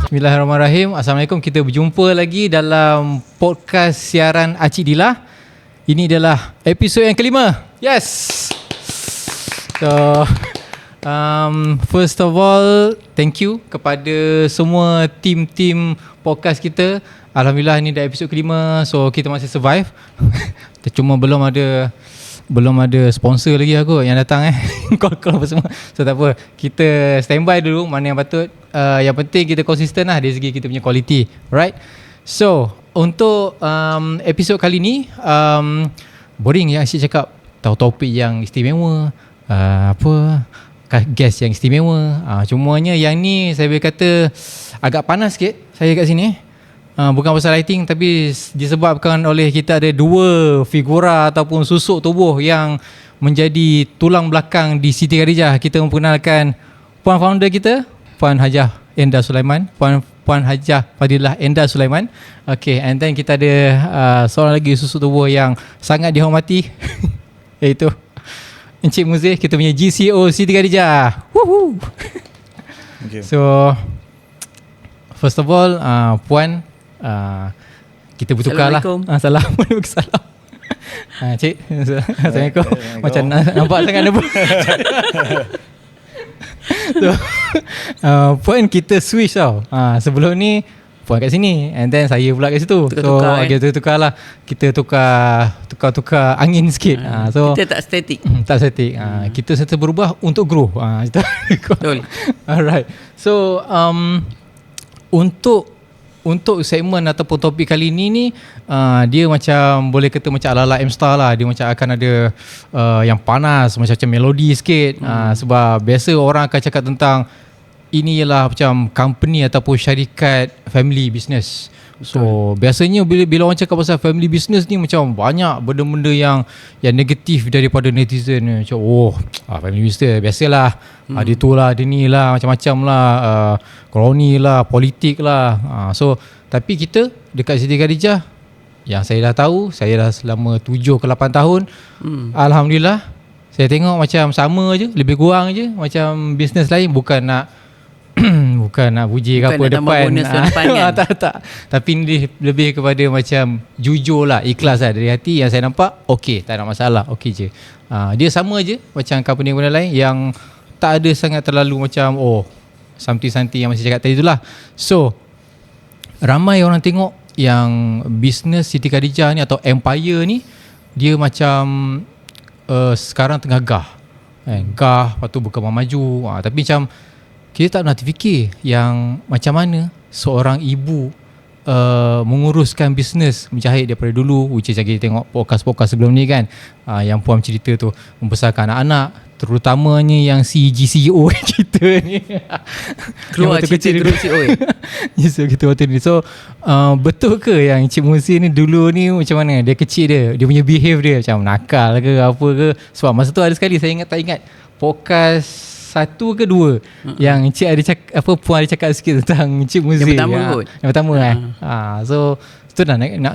Bismillahirrahmanirrahim. Assalamualaikum. Kita berjumpa lagi dalam podcast siaran Acik Dila. Ini adalah episod yang kelima. Yes. So first of all, thank you kepada semua tim podcast kita. Alhamdulillah ini dah episod kelima. So kita masih survive. Cuma belum ada sponsor lagi aku yang datang call apa semua. So tak apa, kita standby dulu mana yang patut. Yang penting kita konsisten lah dari segi kita punya quality. Right. So untuk episod kali ni boring yang Asyik cakap. Tahu topik yang istimewa, guest yang istimewa. Cumanya yang ni saya boleh kata agak panas sikit saya kat sini. Bukan pasal lighting, tapi disebabkan oleh kita ada dua figura ataupun susuk tubuh yang menjadi tulang belakang di Siti Khadijah. Kita memperkenalkan Puan founder kita, Puan Hajah Endah Sulaiman, Puan Hajah Fadilah Endah Sulaiman. Okay, and then kita ada seorang lagi susuk tubuh yang sangat dihormati iaitu Encik Muzih, kita punya GCO Siti Khadijah. Woohoo. Okay. So first of all, Puan, kita bertukar lah. Assalamualaikum. Cik, Assalamualaikum. Macam nampak sangat nervous. So, Puan kita switch tau. Sebelum ni Puan kat sini, and then saya pula kat situ. Kita tukar lah. Kita tukar angin sikit. So kita tak statik. Kita serta berubah untuk grow. Betul. Alright. So untuk segmen ataupun topik kali ni dia macam boleh kata macam ala-ala M-Star lah. Dia macam akan ada yang panas, macam melodi sikit. Sebab biasa orang akan cakap tentang ini ialah macam company ataupun syarikat family business. So biasanya bila orang cakap pasal family business ni macam banyak benda-benda yang negatif daripada netizen. Macam family business biasalah. Dia tu lah, dia ni lah, macam-macam lah, kroni lah, politik lah. So tapi kita dekat Siti Khadijah, yang saya dah tahu, saya dah selama 7 ke 8 tahun. Alhamdulillah, saya tengok macam sama je, lebih kurang je macam bisnes lain. Bukan nak puji ke apa depan, kan? tak. Tapi ni lebih kepada macam jujur lah, ikhlas lah dari hati. Yang saya nampak okey, tak ada masalah, okey je. Dia sama je macam company lain yang tak ada sangat terlalu macam something yang masih cakap tadi itulah. So ramai orang tengok yang bisnes Siti Khadijah ni atau empire ni, dia macam sekarang tengah lepas tu berkembang maju. Tapi macam kita tak nak terfikir yang macam mana seorang ibu menguruskan bisnes menjahit daripada dulu. Which is kita tengok podcast sebelum ni kan, yang Puan cerita tu membesarkan anak-anak, terutamanya yang si GCO cerita ni. Keluar cerita grup CEO so kita waktu ni. So betul ke yang Encik Muzih ni dulu ni macam mana? Dia kecil dia punya behave dia macam nakal ke apa ke? Sebab masa tu ada sekali saya tak ingat podcast 1 ke 2 yang Encik ada cakap Puan ada cakap sikit tentang Encik Muzih. Yang pertama So tu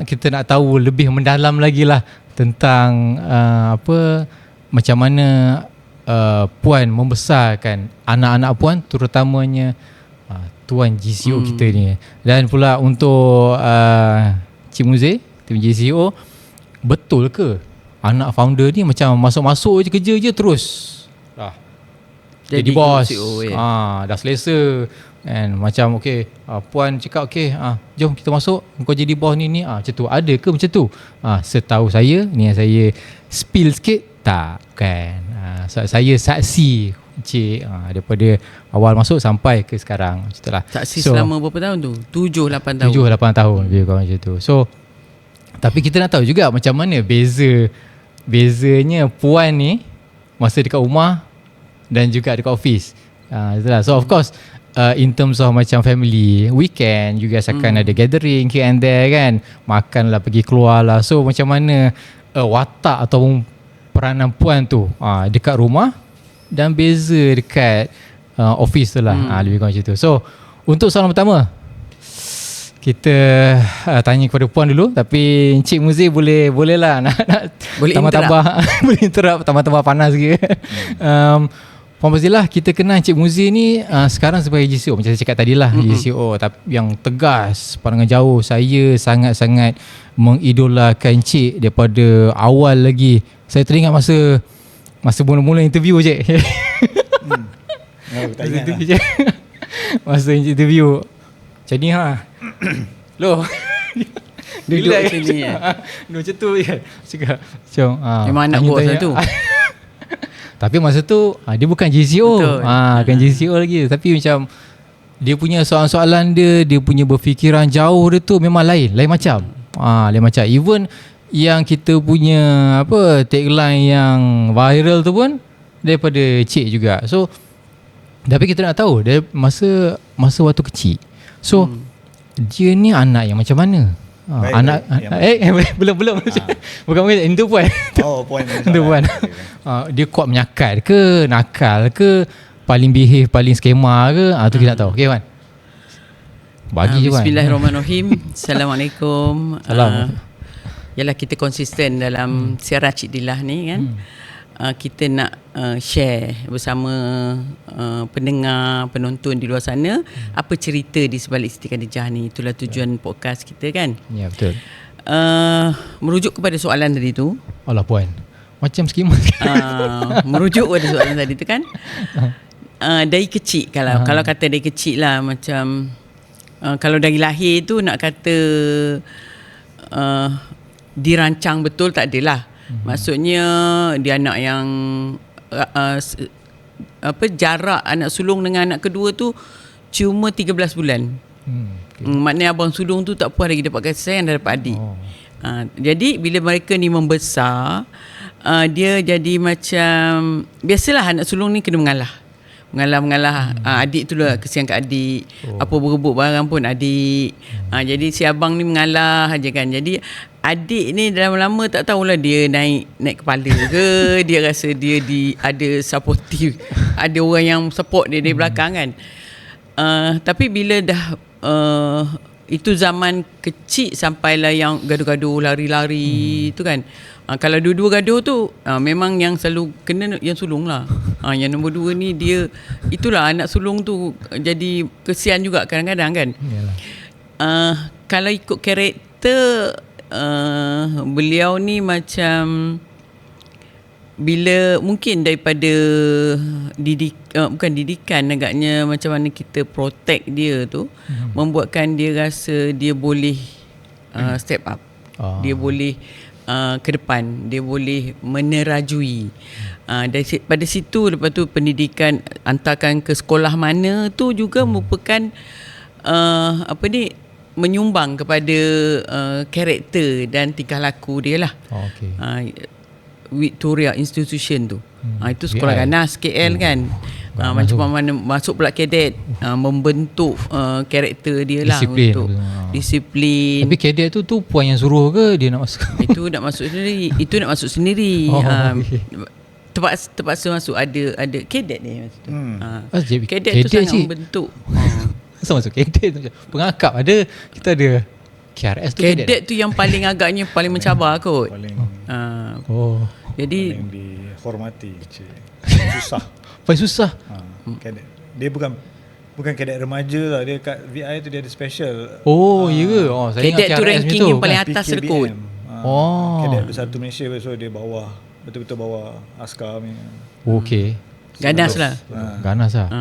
kita nak tahu lebih mendalam lagi lah tentang macam mana Puan membesarkan anak-anak Puan, terutamanya Tuan GCO kita ni. Dan pula untuk Encik Muzih, tim GCO, betul ke anak founder ni macam masuk-masuk je kerja je terus jadi bos, dah selesa kan, macam Puan cakap jom kita masuk, kau jadi bos ni macam tu. Ada ke macam tu? Setahu saya ni, yang saya spill sikit tak kan, saya saksi Encik daripada awal masuk sampai ke sekarang macam tu lah. Saksi selama berapa tahun tu? 7-8 tahun. 7-8 tahun lebih kurang macam tu. So tapi kita nak tahu juga macam mana bezanya Puan ni masa dekat rumah dan juga dekat office. Itulah. So of course in terms of macam family, weekend you guys akan ada gathering here and there kan, makan lah, pergi keluar lah. So macam mana watak ataupun peranan Puan tu dekat rumah dan beza dekat office tu lah. Lebih kurang macam tu. So untuk soalan pertama, kita tanya kepada Puan dulu, tapi Encik Muzih boleh lah nak boleh tambah boleh interrupt, tambah panas sikit. Puan Fazilah, kita kenal Encik Muzi ni sekarang sebagai GCO. Macam saya cakap tadi lah, GCO tapi yang tegas, pandangan jauh. Saya sangat-sangat mengidolakan Encik daripada awal lagi. Saya teringat masa mula-mula interview je. Tak ingat lah. Masa interview macam ni Loh Duduk macam ni macam tu je. Cakap macam memang anak bos lah tu. Tapi masa tu dia bukan GCO. Betul. Bukan GCO lagi. Tapi macam dia punya soalan-soalan dia punya berfikiran jauh dia tu memang lain macam. Lain macam. Even yang kita punya tagline yang viral tu pun daripada Cik juga. So tapi kita nak tahu dia masa waktu kecil. So dia ni anak yang macam mana? Anak belum bukan itu puan. Puan. Itu puan. Dia kuat menyakat ke, nakal ke, paling behave, paling skema ke? Tu kita nak tahu. Okey puan. Bagi je puan. Bismillahirrahmanirrahim. Assalamualaikum. Salam. Yalah, kita konsisten dalam siaran Cik Dilah ni kan. Kita nak share bersama pendengar, penonton di luar sana apa cerita di sebalik Siti Khadijah ni. Itulah tujuan podcast kita kan. Ya, betul. Merujuk kepada soalan tadi tu. Alah puan, macam skema. Merujuk kepada soalan tadi tu kan. Dari kecil, kalau kata dari kecil lah, macam kalau dari lahir tu nak kata dirancang betul tak adalah. Maksudnya dia anak yang jarak anak sulung dengan anak kedua tu cuma 13 bulan. Maknanya abang sulung tu tak puas lagi dapat kasih sayang dah dapat adik. Jadi bila mereka ni membesar, dia jadi macam biasalah anak sulung ni kena mengalah. Adik tu lah kesian kat adik. Apa berebut barang pun adik. Jadi si abang ni mengalah aja kan. Jadi adik ni dalam lama tak tahulah dia naik kepala ke, dia rasa dia ada supportive, ada orang yang support dia dari belakang kan. Tapi bila dah itu zaman kecil sampailah yang gaduh-gaduh, lari-lari tu kan. Kalau dua-dua gaduh tu memang yang selalu kena yang sulung lah. Yang nombor 2 ni dia, itulah anak sulung tu jadi kesian juga kadang-kadang kan. Kalau ikut karakter beliau ni macam bila mungkin daripada bukan didikan agaknya, macam mana kita protect dia tu membuatkan dia rasa dia boleh step up. Dia boleh ke depan, dia boleh menerajui. Pada situ, lepas tu pendidikan hantarkan ke sekolah mana tu juga merupakan menyumbang kepada karakter dan tingkah laku dia lah. Victoria Institution tu. Itu sekolah ganas KL kan. Macam mana masuk pula kadet, membentuk karakter dia lah, disiplin untuk disiplin. Tapi kadet tu puan yang suruh ke dia nak masuk? Itu nak masuk sendiri. Terpaksa masuk, ada kadet ni masa tu. Kadet tu sangat membentuk. Masa masuk kadet tu pengakap ada, kita ada KRS tu kadet tu yang paling agaknya paling mencabar kot. Jadi paling dihormati. Paling susah. Kadet. Dia bukan kadet remaja lah. Dia kat VI tu dia ada special. Ya ke? Saya kadet tu ranking yang paling atas rekod. Kadet bersatu Malaysia, so dia bawah, betul-betul bawah askar ni. Okey. Ganas lah. Ganas lah.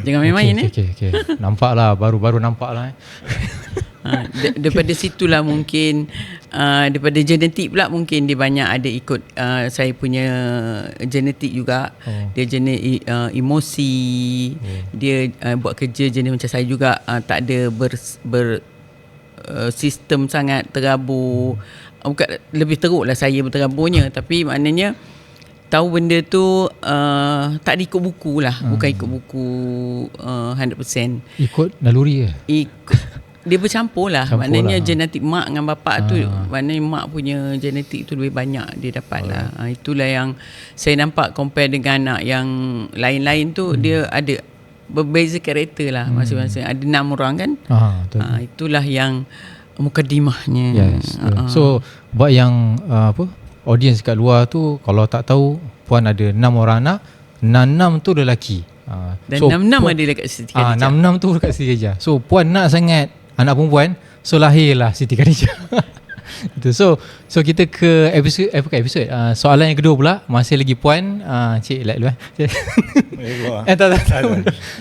Jangan main-main ni. Okay. Nampak lah, baru nampak lah. Daripada situlah mungkin daripada genetik pula mungkin dia banyak ada ikut saya punya genetik juga. Dia jenis emosi. Dia buat kerja jenis macam saya juga, tak ada sistem sangat terabur. Bukan lebih teruk lah saya berteraburnya, tapi maknanya tahu benda tu tak diikut buku lah. Bukan ikut buku 100%. Ikut naluri ke? Dia bercampur lah. Maknanya genetik mak dengan bapak tu, maknanya mak punya genetik tu lebih banyak dia dapat lah. Itulah yang saya nampak compare dengan anak yang lain-lain tu. Dia ada berbeza karakter lah masing-masing. Ada 6 orang kan. Itulah yang mukadimahnya. So buat yang audience kat luar tu, kalau tak tahu, puan ada 6 orang anak, 6 tu lelaki. Dan 66 ada dekat Siti Khadijah. 6 tu dekat Siti Khadijah. So puan nak sangat anak perempuan, so lahirlah Siti Khadijah. Itu. So kita ke bukan episod. Soalan yang kedua pula, masih lagi puan. Cik elak dulu tak.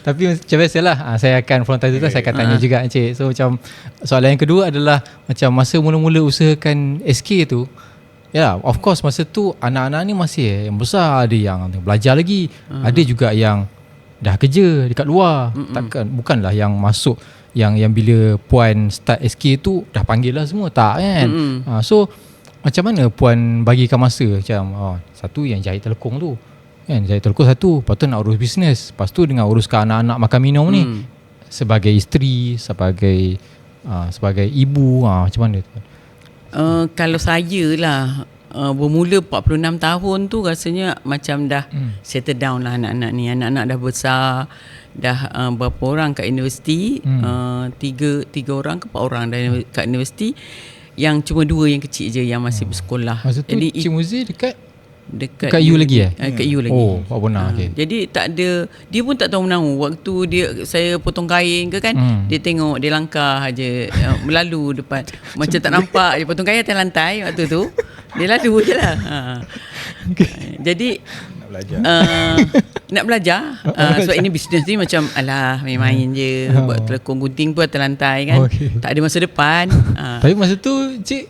Tapi macam biasalah, saya akan frontal tu saya akan tanya juga cik. So macam soalan yang kedua adalah macam masa mula-mula usahakan SK tu, ya, of course masa tu anak-anak ni masih yang besar, ada yang belajar lagi, ada juga yang dah kerja dekat luar. Bukanlah yang masuk yang bila puan start SK tu dah panggil lah semua, tak kan. So macam mana puan bagikan masa macam satu yang jahit telekong tu kan, jahit telekong satu, lepas tu nak urus bisnes, lepas tu dengan uruskan anak-anak makan minum ni sebagai isteri, sebagai ibu, macam mana tu? Kalau saya lah, bermula 46 tahun tu rasanya macam dah settle down lah anak-anak ni. Anak-anak dah besar, dah berapa orang kat universiti, 3 orang ke 4 orang dah kat universiti, yang cuma 2 yang kecil je yang masih bersekolah. Masa tu jadi Cik Muzi dekat U lagi kat U lagi. Oh, tak pernah. Okay. Jadi tak ada, dia pun tak tahu menahu. Waktu saya potong kain ke kan, dia tengok, dia langkah aja berlalu depan. Macam tak nampak, dia potong kain atas lantai waktu tu. Dia lalu je lah. Jadi nak belajar sebab ini bisnes ni macam alah main-main je, buat telekong gunting pun atas lantai kan. Tak ada masa depan. Tapi masa tu cik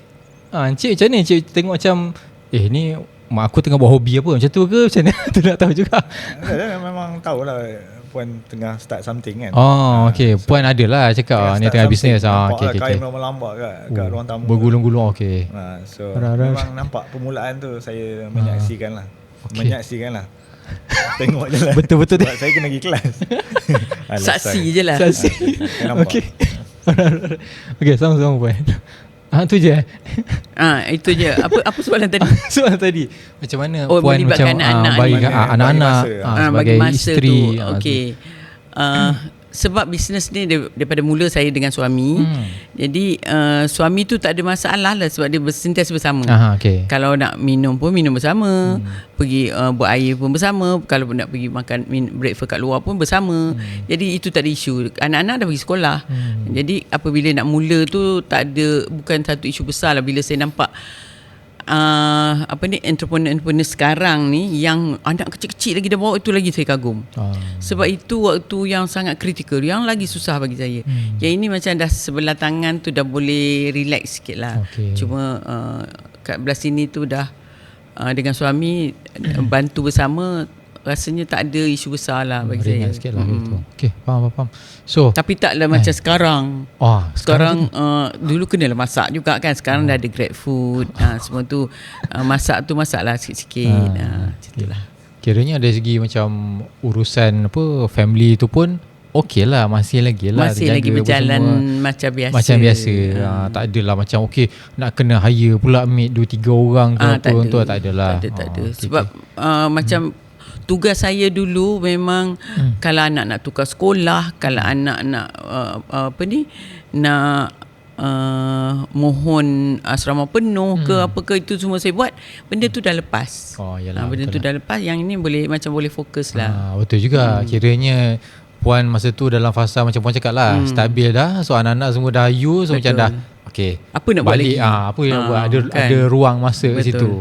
macam mana cik tengok macam ni mak aku tengah buat hobi apa macam tu ke macam mana? Tu nak tahu juga. Memang tahulah puan tengah start something kan. Okay. Puan adalah cakap ni tengah bisnes. Okay. Kain lama-lama kat ruang tamu. Bergulung-gulung. Okay. So memang nampak permulaan tu saya menyaksikan lah. Tengok je lah. Betul-betul sebab saya kena pergi kelas. Saksi je lah. Okay, sama-sama puan. Tu je. Itu je. Apa soalan tadi? Soalan tadi macam mana puan macam anak-anak bagi anak-anak sebagai isteri. Okey. Sebab bisnes ni daripada mula saya dengan suami. Jadi suami tu tak ada masalah lah sebab dia sentiasa bersama. Okay. Kalau nak minum pun minum bersama, pergi buat air pun bersama, kalau nak pergi makan breakfast kat luar pun bersama. Jadi itu tak ada isu. Anak-anak dah pergi sekolah. Jadi apabila nak mula tu tak ada, bukan satu isu besar lah bila saya nampak entrepreneur sekarang ni yang anak kecil-kecil lagi dah bawa, itu lagi saya kagum. Sebab itu waktu yang sangat kritikal, yang lagi susah bagi saya. Yang ini macam dah sebelah tangan tu dah boleh relax sikit lah. Cuma kat belah sini tu dah dengan suami bantu bersama, rasanya tak ada isu besar lah bagi saya. Ringan sikit lah gitu. Okay, faham. So tapi taklah macam sekarang. Sekarang dulu kenalah masak juga kan. Sekarang dah ada Grab food. Semua tu masak lah sikit-sikit. Macam lah. Kiranya dari segi macam urusan family tu pun okey lah, masih lagi berjalan macam biasa. Tak adalah macam nak kena hire pula maid 2-3 orang ke tu tak adalah. Tak ada. Sebab macam tugas saya dulu memang kalau anak nak tukar sekolah, kalau anak nak nak mohon asrama penuh ke apa ke, itu semua saya buat. Benda tu dah lepas. Benda tu dah lepas. Yang ini boleh fokus lah. Betul juga. Kiranya puan masa tu dalam fasa macam puan cakap lah, stabil dah. So anak-anak semua dah so macam dah apa nak balik, buat lagi? Apa yang buat, ada ruang masa kat situ.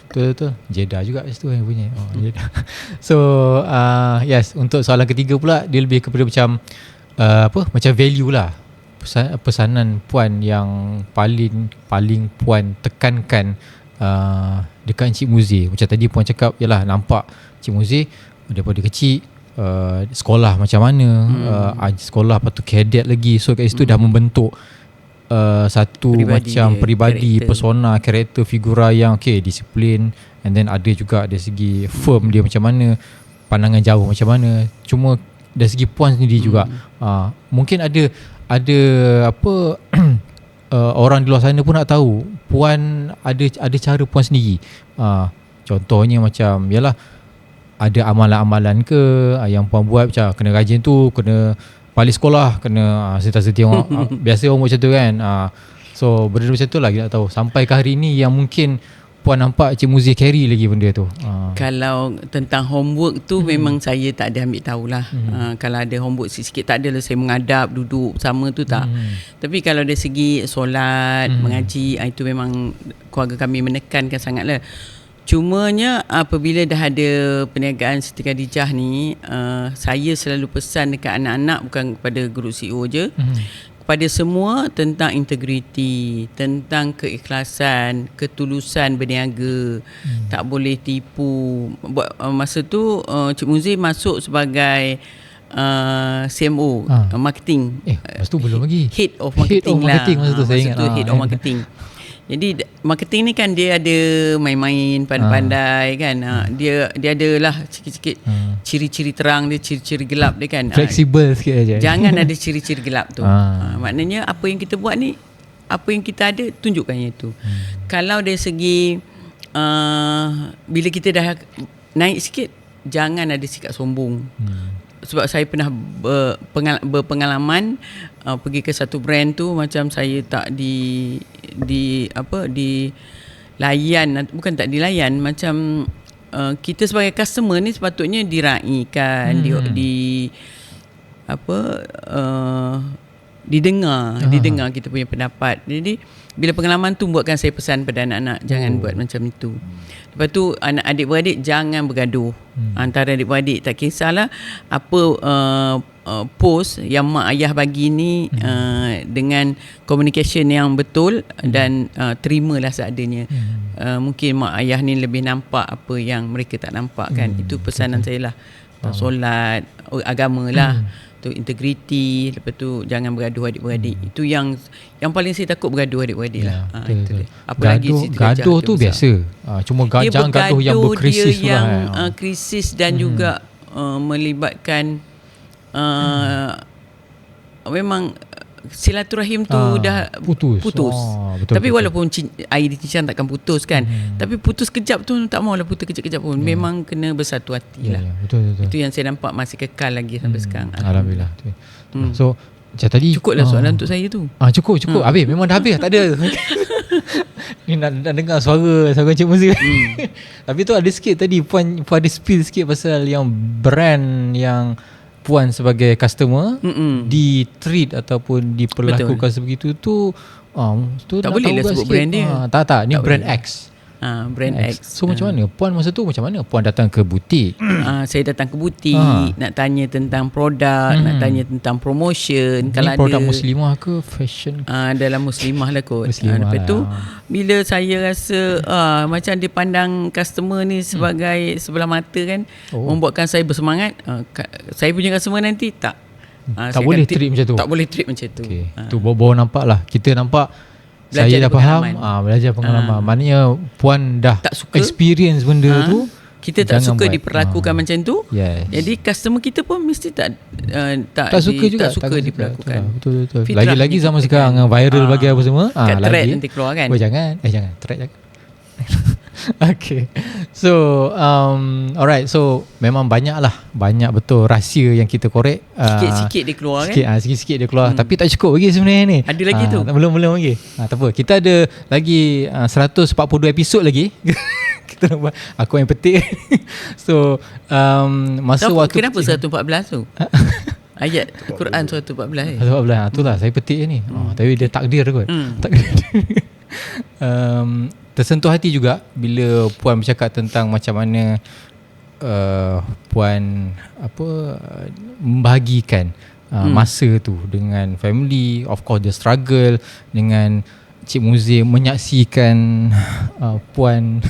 Betul. Jeddah juga kat situ yang punya. Jeddah. So yes, untuk soalan ketiga pula, dia lebih kepada macam macam value lah. Pesanan puan yang paling puan tekankan dekat Encik Muzi. Macam tadi puan cakap, yalah, nampak Encik Muzi daripada kecil sekolah macam mana, sekolah lepas tu cadet lagi. So kat situ dah membentuk satu peribadi, persona, karakter, figura yang disiplin, and then ada juga dari segi firm dia macam mana, pandangan jauh macam mana. Cuma dari segi puan sendiri juga mungkin ada orang di luar sana pun nak tahu puan ada cara puan sendiri. Contohnya macam yalah, ada amalan-amalan ke yang puan buat, macam kena rajin tu, kena balik sekolah, kena serta-serta biasa orang macam tu kan. So benda macam tu lah kita nak tahu sampai ke hari ni yang mungkin Puan nampak Cik Muzi carry lagi benda tu? Kalau tentang homework tu memang saya tak ada ambil tahulah. Kalau ada homework sikit-sikit tak adalah saya menghadap duduk sama tu tak. Tapi kalau dari segi solat, mengaji, itu memang keluarga kami menekankan sangatlah. Cumanya apabila dah ada perniagaan Siti Khadijah ni, saya selalu pesan dekat anak-anak, bukan kepada guru CEO je, kepada semua tentang integriti, tentang keikhlasan, ketulusan berniaga. Tak boleh tipu. Masa tu Cik Muzi masuk sebagai CMO, marketing. Lepas tu belum lagi. Head of marketing lah. Masa tu saya ingat. Head of marketing. Jadi marketing ni kan dia ada main-main, pandai-pandai kan. Dia adalah sikit-sikit ciri-ciri terang dia, ciri-ciri gelap dia kan. Fleksibel sikit aja. Jangan ada ciri-ciri gelap tu. Maknanya apa yang kita buat ni, apa yang kita ada, tunjukkan yang itu. Kalau dari segi bila kita dah naik sikit, jangan ada sikap sombong. Sebab saya pernah berpengalaman pergi ke satu brand tu, macam saya tak dilayan, bukan tak dilayan, macam kita sebagai customer ni sepatutnya diraikan, didengar kita punya pendapat. Jadi bila pengalaman tu buatkan saya pesan pada anak-anak, jangan buat macam itu. Lepas tu adik-beradik jangan bergaduh antara adik-beradik. Tak kisahlah apa post yang mak ayah bagi ni, dengan communication yang betul dan terimalah seadanya. Mungkin mak ayah ni lebih nampak apa yang mereka tak nampak kan. Itu pesanan saya lah. Solat, agama lah, tu integriti. Lepas tu jangan bergaduh adik-beradik. Itu yang paling saya takut, bergaduh adik-beradik lah. Itu dia. Apalagi gaduh tu biasa. Cuma jangan gaduh yang berkrisis dia yang krisis dan juga melibatkan memang silaturahim tu dah putus. Betul, tapi walaupun air di cincang takkan putus kan. Tapi putus kejap tu tak maulah putus kejap-kejap pun. Memang kena bersatu hati lah. Betul. Itu yang saya nampak masih kekal lagi sampai sekarang. Alhamdulillah. So macam tadi cukuplah soalan untuk saya tu. Cukup. Habis. Memang dah habis. Tak ada. Ni nak dengar suara Cik Muzi. Tapi tu ada sikit tadi Puan ada spill sikit pasal yang brand yang Puan sebagai customer di treat ataupun diperlakukan sebegitu tu, tak boleh lah sebut brand dia. Tak ni tak brand boleh. X. Brand X. So macam mana Puan masa tu, macam mana Puan datang ke butik? Saya datang ke butik, nak tanya tentang produk, nak tanya tentang promotion. Kalau produk muslimah ke fashion? Dalam muslimah lah kot. Lepas tu bila saya rasa macam dia pandang customer ni sebagai sebelah mata kan, membuatkan saya bersemangat. Saya punya customer nanti tak boleh treat macam tu. Tak boleh treat macam tu. Tu baru nampak lah. Kita nampak belajar, saya dah faham, belajar pengalaman. Maknanya Puan dah tak suka experience benda tu. Kita tak suka diperlakukan macam tu. Jadi customer kita pun mesti tak suka diperlakukan. Betul. Lagi-lagi zaman sekarang viral bagi apa semua. Thread nanti keluar kan. Jangan thread jangan. Okay. So alright. So memang banyak betul rahsia yang kita korek. Sikit-sikit dia keluar kan. Sikit-sikit dia keluar. Tapi tak cukup lagi sebenarnya ni. Ada lagi tu. Belum lagi. Tak apa. Kita ada lagi 142 episod lagi. Kita nak buat. Aku yang petik. So masa waktu kenapa 114 tu? Ayat Quran 114. 114. Itulah saya petik ni. Tapi dia takdir kot. Takdir. Tersentuh hati juga bila Puan bercakap tentang macam mana Puan membahagikan masa tu dengan family. Of course the struggle dengan Cik Muzi, menyaksikan Puan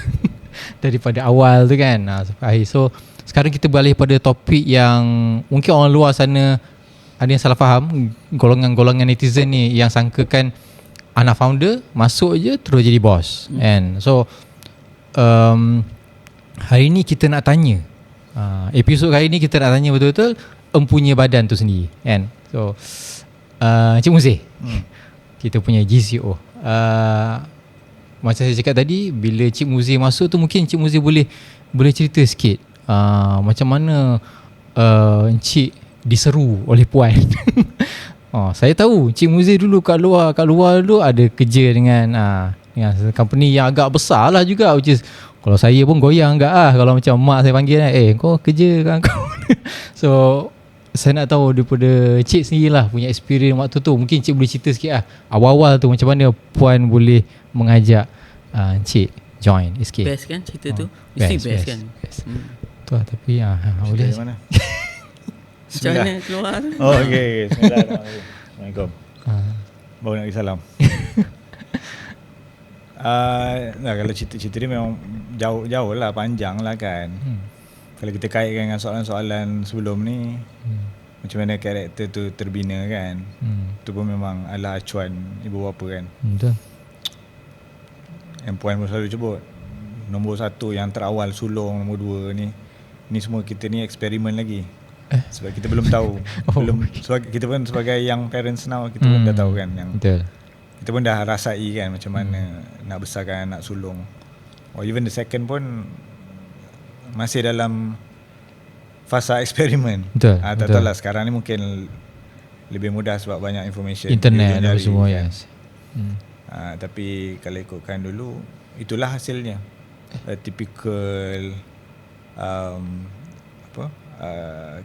daripada awal tu kan sampai akhir. So sekarang kita beralih pada topik yang mungkin orang luar sana ada yang salah faham. Golongan-golongan netizen ni yang sangkakan anak founder masuk je terus jadi bos. And so hari ni kita nak tanya, episod hari ni kita nak tanya betul-betul empunya badan tu sendiri kan. So Cik Muzi, kita punya GCO, macam saya cakap tadi, bila Cik Muzi masuk tu mungkin Cik Muzi boleh cerita sikit macam mana Encik diseru oleh Puan. Saya tahu Cik Muzi dulu kat luar dulu ada kerja dengan company yang agak besar lah juga, which is kalau saya pun goyang agak kalau macam mak saya panggil kau kerja kan kau. So saya nak tahu daripada Cik sendiri lah punya experience waktu tu. Mungkin Cik boleh cerita sikit awal-awal tu macam mana Puan boleh mengajak Cik join SK. Best kan cerita tu? Mesti best kan? Best. Tu lah, tapi boleh. Dari mana? Macam mana keluar? Oh okay. Assalamualaikum. Baru nak bagi salam. Kalau cerita-cerita dia memang jauh lah, panjang lah kan. Kalau kita kaitkan dengan soalan-soalan sebelum ni, macam mana karakter tu terbina kan, tu pun memang adalah acuan ibu bapa kan. Betul. Yang Puan pun selalu sebut, nombor 1 yang terawal sulung, nombor 2 ni semua kita ni eksperimen lagi. Sebab kita belum tahu. Kita pun sebagai young parents now, kita pun dah tahu kan yang betul. kita pun dah rasai kan macam mana nak besarkan anak sulung. Or even the second pun masih dalam fasa eksperimen. Betul. Tak tahu lah, sekarang ni mungkin lebih mudah sebab banyak information, internet dan semua kan. yes. Tapi kalau ikutkan dulu, itulah hasilnya. Typical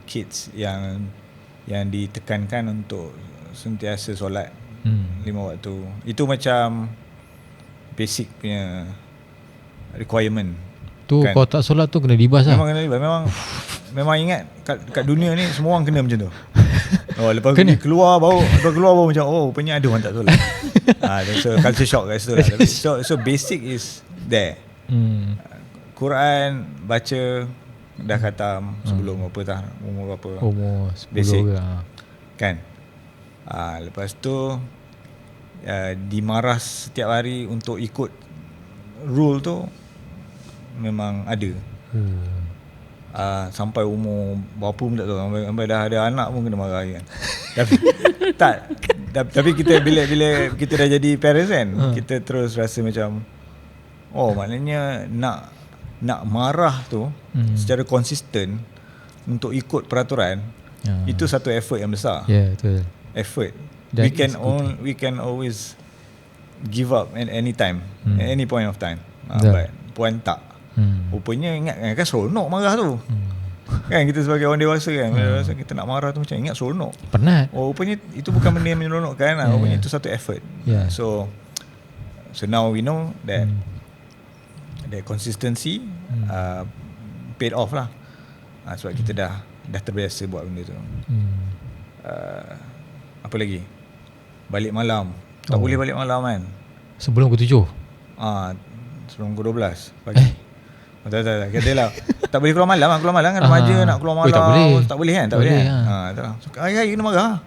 kids yang ditekankan untuk sentiasa solat 5 waktu. Itu macam basic punya requirement. Tu kan? Kalau tak solat tu kena libas lah. Memang kena libas. Memang ingat kat dunia ni semua orang kena macam tu. Lepas keluar baru macam rupanya ada orang tak solat. So culture shock kat situ lah. So basic is there. Quran baca dah khatam sebelum umur berapa? Umur 10 basic ke, kan. Lepas tu dimaras setiap hari untuk ikut rule tu memang ada. Sampai umur berapa pun tak tahu, sampai dah ada anak pun kena marah kan. Tapi kita bila kita dah jadi parents kan, kita terus rasa macam maknanya nak marah tu secara konsisten untuk ikut peraturan, itu satu effort yang besar. Betul. Effort. That We can always give up at any time, at any point of time. But Puan tak. Rupanya ingat kan seronok marah tu. Kan kita sebagai orang dewasa kan, dewasa kita nak marah tu macam ingat seronok. Penat. Rupanya itu bukan benda yang menyeronokkan lah. Rupanya itu satu effort. So now we know that that consistency paid off lah. Sebab kita dah terbiasa buat benda tu. Apa lagi? Balik malam. Tak boleh balik malam kan. Sebelum pukul 7. Sebelum pukul 12 pagi. Tak. Katalah tak boleh keluar malam kan, remaja nak keluar malam. Tak boleh kan? Tak boleh kan? Hari-hari kena marah.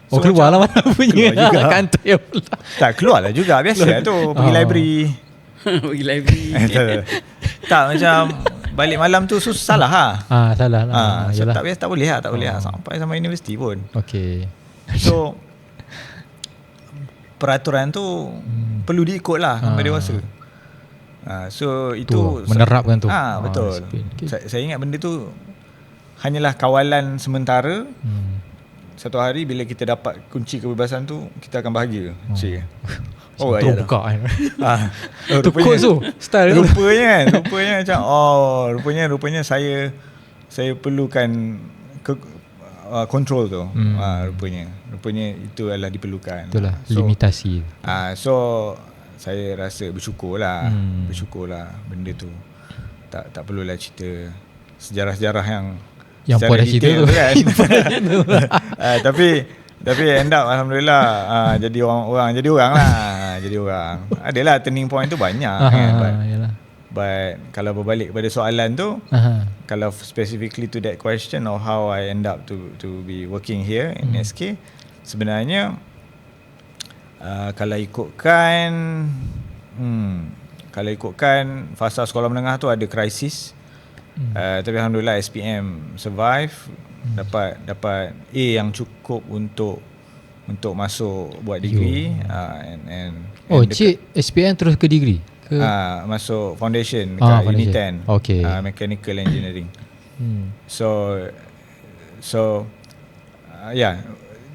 Keluar lah malam punya. Kantor pula. Tak, keluar lah juga. Biasa tu pergi library. Pergi library. Tak, macam balik malam tu salah lah. Salah lah. So tak boleh lah. Sampai universiti pun. Okay. So peraturan tu perlu diikut lah sampai dewasa. So itu menerapkan tu. Betul. Saya ingat benda tu hanyalah kawalan sementara. Satu hari bila kita dapat kunci kebebasan tu, kita akan bahagia. Terus buka kan. Rupanya tu style tu. Rupanya macam rupanya saya perlukan control tu. Rupanya itu adalah diperlukan. Itulah limitasi. So saya rasa bersyukur lah benda tu. Tak perlulah cerita sejarah-sejarah yang Puan dah cerita tu kan. Tapi end up alhamdulillah jadi orang lah. Adalah turning point tu banyak kan. But kalau berbalik kepada soalan tu, kalau specifically to that question of how I end up to be working here in SK, sebenarnya kalau ikutkan fasa sekolah menengah tu ada krisis. Tapi alhamdulillah SPM survive, dapat A yang cukup untuk masuk buat degree. Cik SPM terus ke degree? Masuk foundation dekat Uniten. Okay. Mechanical engineering. So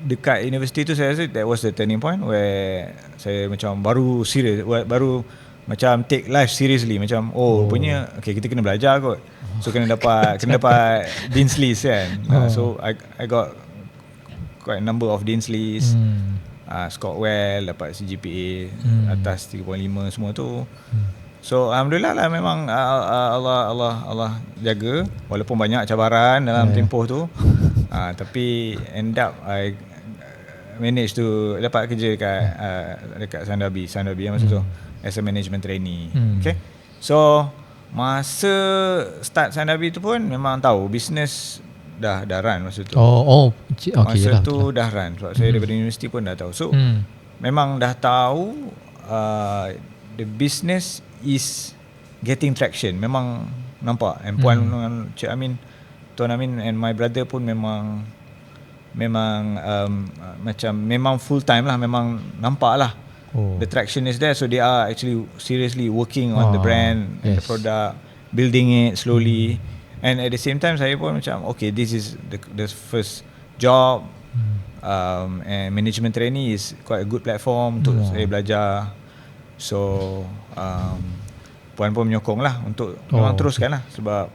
dekat universiti tu saya rasa that was the turning point where saya macam baru serious, baru macam take life seriously, macam rupanya okay, kita kena belajar kot. So kena dapat Dean's List kan. So I got quite a number of Dean's List. Scored well, dapat CGPA atas 3.5 semua tu. So alhamdulillah lah, memang Allah jaga walaupun banyak cabaran dalam tempoh tu. Tapi end up I manage to dapat kerja dekat Sandabi masa tu as a management trainee. Okay. So masa start Sandabi tu pun memang tahu business dah run masa tu. Okay, masa tu dah run sebab saya daripada universiti pun dah tahu. So memang dah tahu the business is getting traction. Memang nampak. And Puan dengan Cik Amin, Tuan Amin and my brother pun memang macam memang full time lah, memang nampak lah. The traction is there, so they are actually seriously working on the brand and the product, building it slowly. And at the same time saya pun macam okay, this is the first job, and management trainee is quite a good platform untuk saya belajar. So Puan pun menyokong lah untuk memang teruskan lah, sebab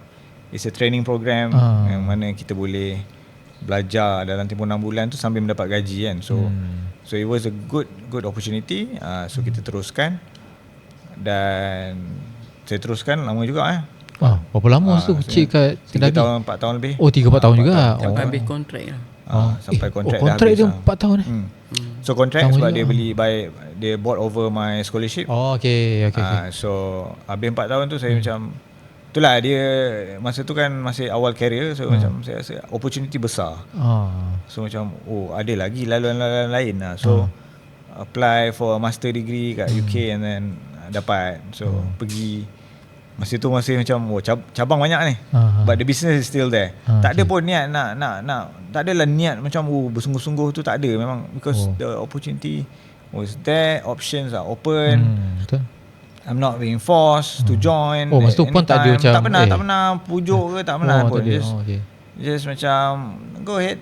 it's a training program yang mana kita boleh belajar dalam tempoh 6 bulan tu sambil mendapat gaji kan. So it was a good opportunity. So kita teruskan, dan saya teruskan lama juga berapa lama tu kecil kat 3 tahun 4 tahun lebih. 3-4 tahun juga. Sampai habis kontrak lah. Sampai kontrak dah kontrak habis. dia 4 tahun So kontrak sebab dia dia bought over my scholarship. Okay. So habis 4 tahun tu saya macam, itulah dia masa tu kan masih awal career. So macam saya rasa opportunity besar. So macam ada lagi laluan-laluan lain lah. So apply for a master degree kat UK and then dapat. So pergi. Masa tu masih macam cabang banyak ni, but the business is still there. Tak ada pun niat nak tak adalah niat macam bersungguh-sungguh tu, tak ada. Memang because the opportunity was there, options are open. Betul. I'm not being forced to join. Masa tu pun tak ada macam tak pernah pujuk ke, tak pernah pun. Just macam go ahead,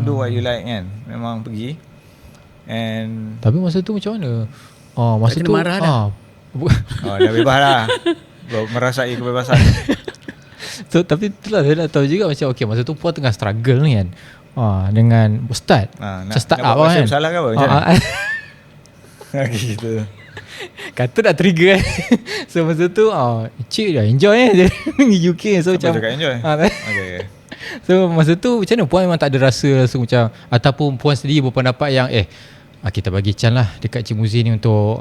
do what you like kan. Memang pergi. And tapi masa tu macam mana? Masa tu marah dah. Dah bebas lah. Merasai kebebasan. So, tapi itulah saya nak tahu juga macam okay, masa tu Puan tengah struggle ni kan, dengan start start up kan. Salah ke apa macam mana? Gitu. Kata nak trigger kan. So masa tu cik dah enjoy je di UK. So siapa macam enjoy? Okay. So masa tu macam mana Puan memang tak ada rasa macam, ataupun Puan sendiri berpendapat yang kita bagi chance lah dekat Cik Muzi ni untuk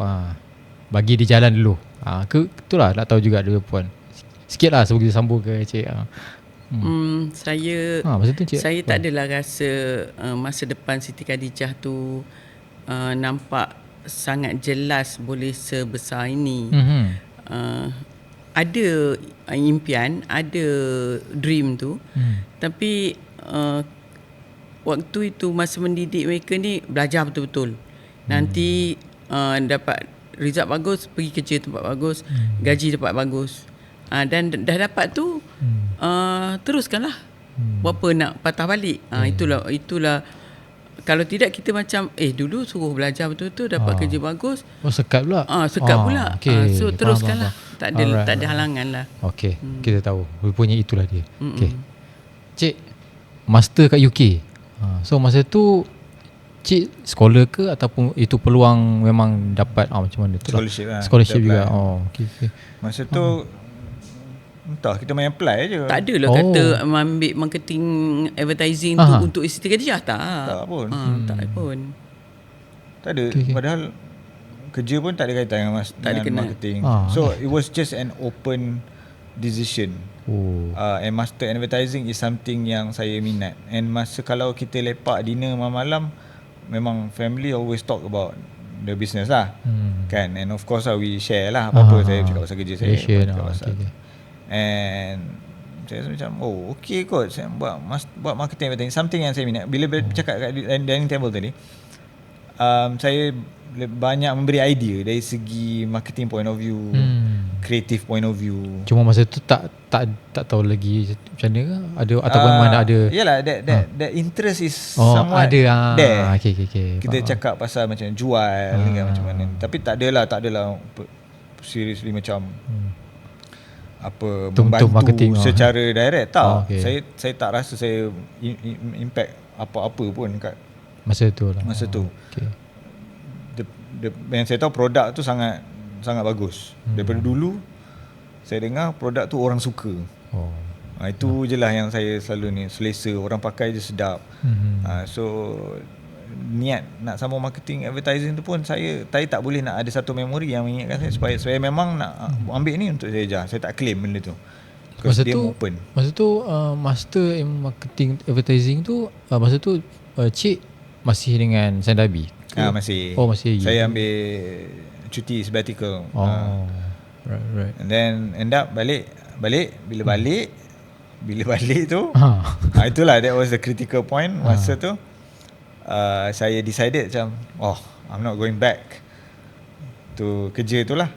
bagi dia jalan dulu. Itulah nak tahu juga dulu Puan. Sikit lah sebelum kita sambung ke Cik. Masa tu Cik, saya tak adalah rasa masa depan Siti Khadijah tu nampak sangat jelas boleh sebesar ini. Ada impian, ada dream tu. Tapi waktu itu masa mendidik mereka ni belajar betul-betul. Nanti dapat result bagus, pergi kerja tempat bagus, gaji dapat bagus. Dan dah dapat tu teruskanlah. Berapa nak patah balik. Itulah kalau tidak kita macam dulu suruh belajar betul-betul, dapat kerja bagus. Sekat pula. Sekat pula. Okay. So teruskanlah. Tak ada halangan lah. Okay. Kita tahu. Rupanya itulah dia. Okay. Cik master kat UK. So masa tu Cik scholar ke ataupun itu peluang memang dapat macam mana tu? Scholarship lah. Scholarship juga. Okay. Masa tu entah, kita main apply je. Tak adalah kata ambil marketing advertising tu untuk Siti Khadijah. Tak pun. Tak pun. Tak ada. Padahal kerja pun tak ada kaitan dengan marketing. So it was just an open decision. And master advertising is something yang saya minat. And masa kalau kita lepak dinner malam-malam, memang family always talk about the business lah. Kan. And of course we share lah apa-apa. Saya cakap pasal kerja saya, cakap pasal and saya macam okay kot, saya buat marketing advertising, something yang saya minat. Bila bercakap kat dining table tadi, saya banyak memberi idea dari segi marketing point of view. creative point of view. Cuma masa tu tak tahu lagi macam mana ke? Ada ataupun mana ada. Yalah, that interest is somewhat ada there. Okay. Kita cakap pasal macam jual kan, macam mana. Tapi tak adalah seriously macam apa membantu marketing secara direct tak. Okay. Saya tak rasa saya impact apa-apa pun kat masa tu lah. Okay. Yang saya tahu produk tu sangat bagus. Daripada dulu saya dengar produk tu orang suka. Itu je lah yang saya selalu ni, selesa, orang pakai je sedap. So niat nak sambung marketing advertising tu pun saya tak boleh nak ada satu memori yang mengingatkan saya supaya saya memang nak ambil ni untuk saya je. Saya tak claim benda tu. Masa tu master in marketing advertising tu masa tu Cik masih dengan Sandabi? Masih. Masih. Saya ambil cuti sabbatical. Right. And then end up balik bila balik tu itulah that was the critical point. Masa tu saya decided macam I'm not going back to kerja tu lah.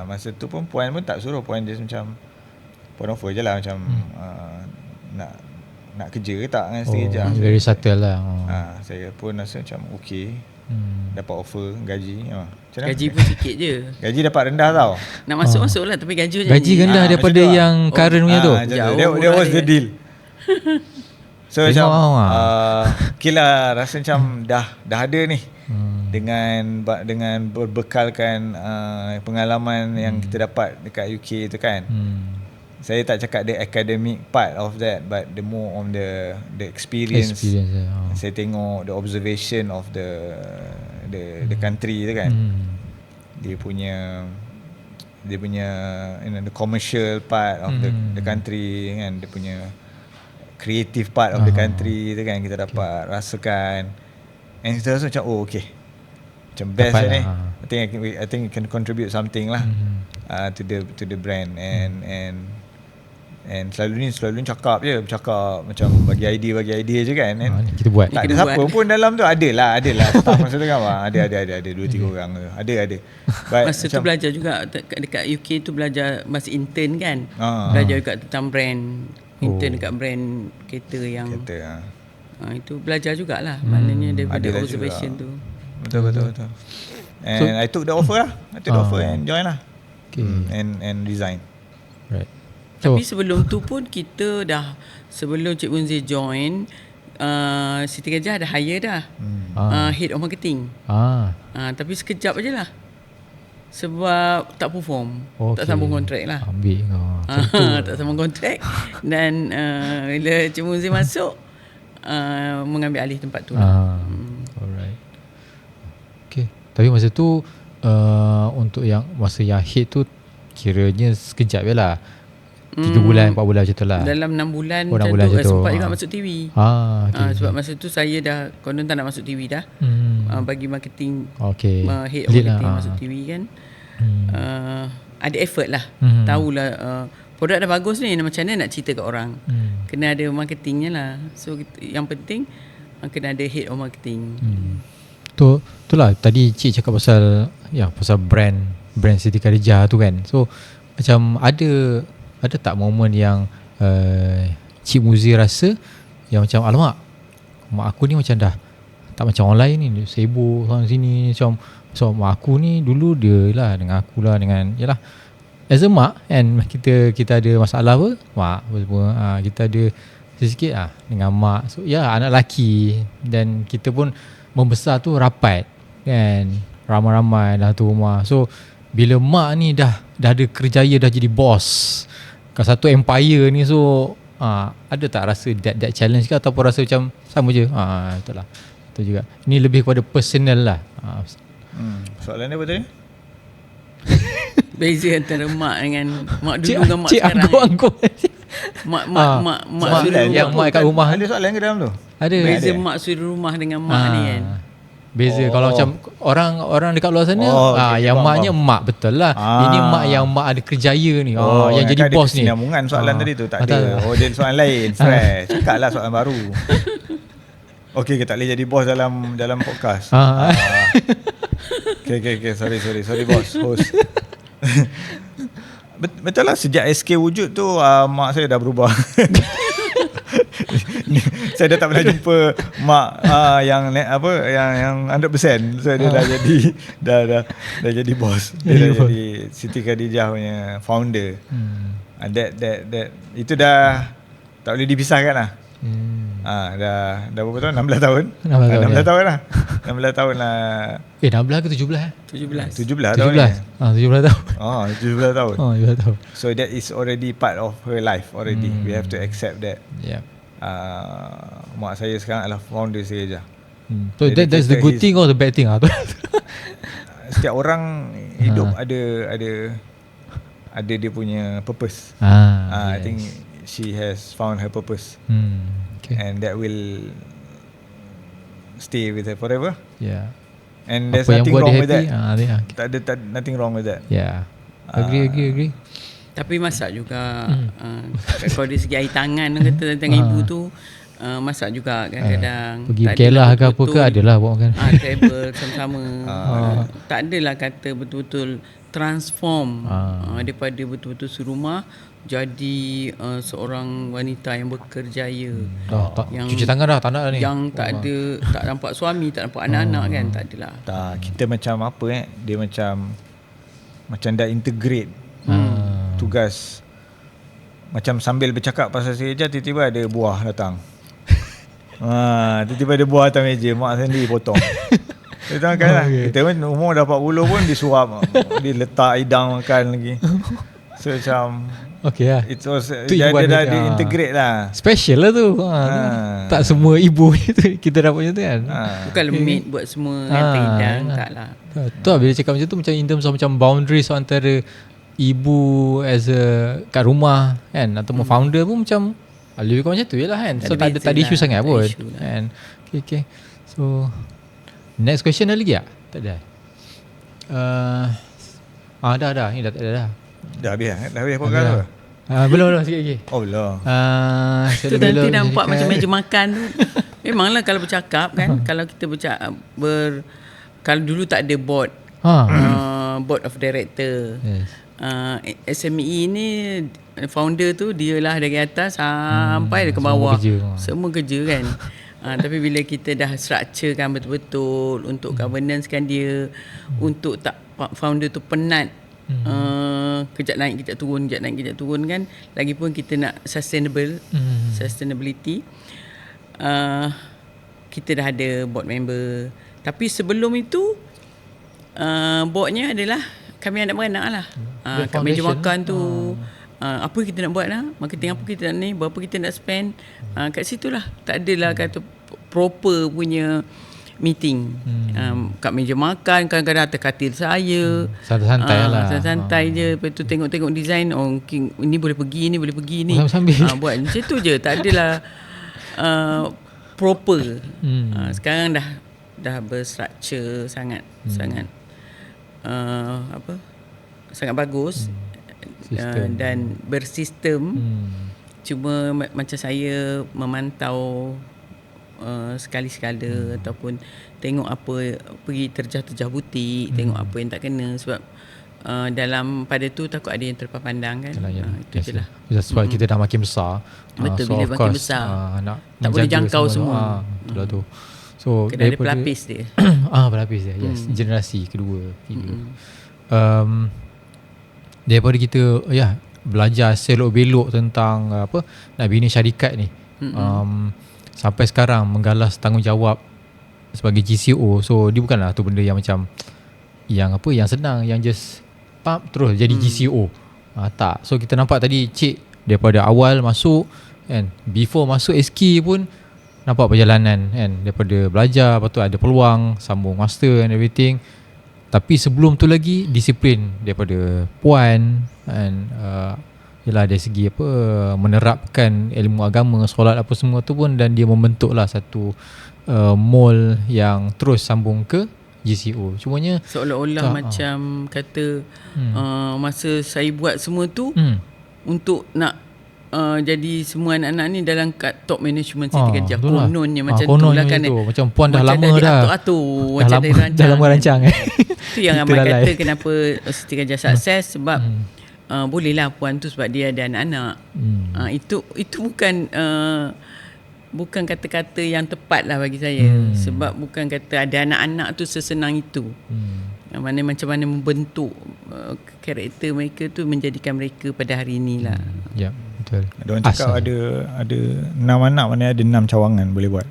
Masa tu pun puan pun tak suruh. Puan just macam puan offer je lah macam nak kerja ke tak dengan isteri je. Very subtle lah. Saya pun rasa macam dapat offer gaji. Gaji pun sikit je. Gaji dapat rendah tau. Nak masuk lah, tapi gaji rendah daripada yang current punya tu. That was the deal. So macam okay lah, rasa macam dah ada ni. Dengan berbekalkan pengalaman yang kita dapat dekat UK tu kan. Saya tak cakap the academic part of that, but the more on the experience. Saya tengok the observation of the country tu kan. Dia punya the commercial part of the country kan, dia punya creative part of the country tu kan, kita dapat rasakan. And kita rasa macam okay, macam best ni. I think it can contribute something lah to the brand. And selalu cakap macam bagi idea je kan. Kita buat. Tak ada siapa pun dalam tu. Adalah staff masa tu kan. Ada 2-3 orang tu. Ada. Masa tu belajar juga dekat UK tu, belajar masa intern kan. Belajar juga tentang brand. Intern dekat brand kereta yang itu belajar jugalah. Maknanya daripada observation tu. Betul. And I took the offer lah. And join lah. And resign. Right. Tapi sebelum tu pun kita dah, sebelum Cik Munzir join, Siti Gajah dah hire dah head of marketing. Tapi sekejap aje lah, sebab tak perform. Tak sambung kontrak lah. Ambil tak sambung kontrak. Dan bila Cik Munzir masuk, mengambil alih tempat tu lah. Alright. Okay. Tapi masa tu untuk masa yang head tu kiranya sekejap je lah. 3 bulan 4 bulan macam tu lah. Dalam 6 bulan macam tu sempat juga masuk TV. Sebab masa tu saya dah konon tak nak masuk TV dah. Bagi marketing, head of marketing masuk TV kan. Ada effort lah. Tahulah produk dah bagus ni, macam mana nak cerita kat orang. Kena ada marketingnya lah. So yang penting kena ada head of marketing. Itulah tadi Cik cakap pasal brand Siti Khadijah tu kan. So macam ada tak momen yang Cik Muzi rasa yang macam alamak, mak aku ni macam dah tak macam orang lain ni, sibuk sana sini, macam so mak aku ni dulu dia lah dengan aku lah, dengan yalah as a mak kan, kita ada masalah apa mak semua, kita ada sikit dengan mak. So anak lelaki dan kita pun membesar tu rapat kan, ramai-ramai lah tu rumah. So bila mak ni dah ada kerjaya, dah jadi bos kat satu empire ni, so ada tak rasa that challenge ke, ataupun rasa macam sama je? Itulah. Itu juga. Ini lebih kepada personal lah. Soalan dia apa tadi? Beza antara mak dengan mak dulu dengan mak sekarang. Angkut. Mak yang mak kat rumah. Ada soalan ke dalam tu? Ada. Beza mak suri rumah dengan mak ni kan. Beza kalau macam orang dekat luar sana, yang maknya mak betul lah. Ini mak yang mak ada kerjaya ni, yang jadi bos ni. Kesinambungan soalan tadi tu tak ada. Dia soalan lain, fresh. Cakaplah soalan baru. Okey, tak boleh jadi bos dalam podcast. Okay, sorry bos, host. Betul lah, sejak SK wujud tu mak saya dah berubah. Saya dah tak pernah jumpa mak yang 100%. So dia dah jadi dah jadi bos. Dia dah jadi Siti Khadijah punya founder. That itu dah tak boleh dipisahkan lah. Dah berapa tahun? 16 tahun. 16 tahun lah. 16 tahun lah. 16 ke 17? 17 tahun. 17 tahun. 17 tahun. 17 tahun. So that is already part of her life already. We have to accept that. Yeah. Mak saya sekarang adalah founder saja. So that's the good thing or the bad thing? Setiap orang hidup ada dia punya purpose. I think she has found her purpose. Okay. And that will stay with her forever. Yeah. And there's apa nothing wrong with that. Okay. Tak ada nothing wrong with that. Yeah. Agree. Tapi masak juga. Kalau dari segi air tangan kata tangan ibu tu, masak juga kadang-kadang. Pergi Kelah ke apa ke adalah buat kan. Travel sama-sama. Tak adalah kata betul-betul transform daripada betul-betul serumah jadi seorang wanita yang berkerjaya. Yang cuci tangan dah tak nak ni. Yang tak nampak suami, tak nampak anak-anak kan, tak adalah. Tak, kita macam apa dia macam dah integrate tugas. Macam sambil bercakap pasal Siti, tiba-tiba ada buah datang. Tiba-tiba ada buah atas meja, mak sendiri potong. Dia kan lah. Kita pun umur dah 40 pun disuap. Dia letak hidang makan lagi. So macam okay lah. It's also, dia dah integrate lah. Special lah tu. Tak semua ibu kita dapat macam tu kan. Bukan maid buat semua kan, hidang tak lah. Tu lah bila cakap macam tu, macam in terms of macam boundaries antara ibu as a kat rumah kan, ataupun founder pun macam lebih kurang macam tu je lah kan. So tak ada isu sangat pun kan. Okay. So next question ada lagi tak? Tak ada. Dah. Ni dah tak ada dah. Dah habis podcast tu? Belum sikit lagi. Oh belum. Tu nanti nampak macam meja makan tu. Memanglah kalau bercakap kan, kalau kita kalau dulu tak ada board. Board of director. Yes. SME ni founder tu dialah dari atas sampai ke bawah. Semua kerja kan. Tapi bila kita dah structure kan betul-betul untuk governance kan dia, untuk tak founder tu penat kejap naik kejap turun kan, lagipun kita nak sustainability, kita dah ada board member. Tapi sebelum itu boardnya adalah kami anak-beranak lah. Kat meja makan tu apa kita nak buat lah, marketing apa kita nak ni, berapa kita nak spend, kat situ lah. Tak adalah kata proper punya meeting. Kat meja makan kadang-kadang atas katil saya, santai lah, santai je. Lepas tu tengok design, ini boleh pergi ni buat macam tu je. Tak adalah proper. Sekarang dah berstructure sangat sangat bagus. Dan bersistem. Cuma macam saya memantau sekali-sekala ataupun tengok apa, pergi terjah butik, tengok apa yang tak kena, sebab dalam pada tu takut ada yang terlepas pandang kan. Itu je lah. Sebab kita dah makin besar. Betul, bila makin besar tak boleh jangkau semua. Itulah tu. So kena ada pelapis dia. Pelapis dia. Yes, generasi kedua. Daripada kita belajar selok-belok tentang nak bina syarikat ni, sampai sekarang menggalas tanggungjawab sebagai GCO. So dia bukanlah tu benda yang macam yang senang, yang just terus jadi GCO. Tak. So kita nampak tadi Cik daripada awal masuk kan, before masuk SK pun nampak perjalanan kan, daripada belajar, lepas tu ada peluang sambung master and everything. Tapi sebelum tu lagi disiplin daripada puan dan dari segi menerapkan ilmu agama, solat apa semua tu pun, dan dia membentuklah satu mold yang terus sambung ke GCO. Cumanya seolah-olah macam kata masa saya buat semua tu untuk nak jadi semua anak-anak ni dalam kat top management Siti Khadijah. Kononnya macam tu lah kan. Macam puan dah lama dah. Macam dah lama rancang. Itu yang ramai kata kenapa Siti Khadijah sukses, sebab bolehlah puan tu sebab dia ada anak-anak. Itu bukan kata-kata yang tepat lah bagi saya. Sebab bukan kata ada anak-anak tu sesenang itu. Macam mana membentuk karakter mereka tu menjadikan mereka pada hari inilah. Ya, betul. Ada orang cakap ada 6 anak, mana ada 6 cawangan boleh buat.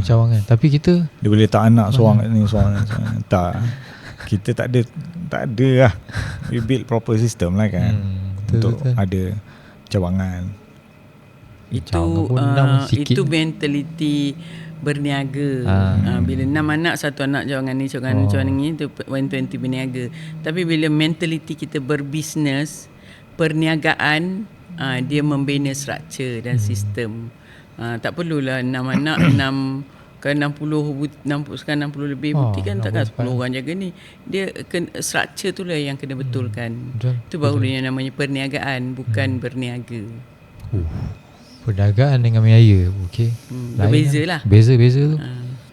Cawangan. Tapi kita dia boleh tak anak seorang kat ni, seorang tak. Kita tak ada lah. We build proper system lah kan. Untuk ada cawangan. Itu mentaliti berniaga. Bila 6 anak, 1 anak cawangan ni, cawangan ni, itu 120 berniaga. Tapi bila mentaliti kita berbisnes, perniagaan, dia membina struktur dan sistem. Tak perlulah 6 anak sekarang 60 lebih butik kan, takkan 10 orang jaga ni. Dia struktur tu lah yang kena betulkan. Itu baru yang namanya perniagaan, bukan berniaga. Perniagaan dengan berniaga, okey. Berbeza lah. Beza tu.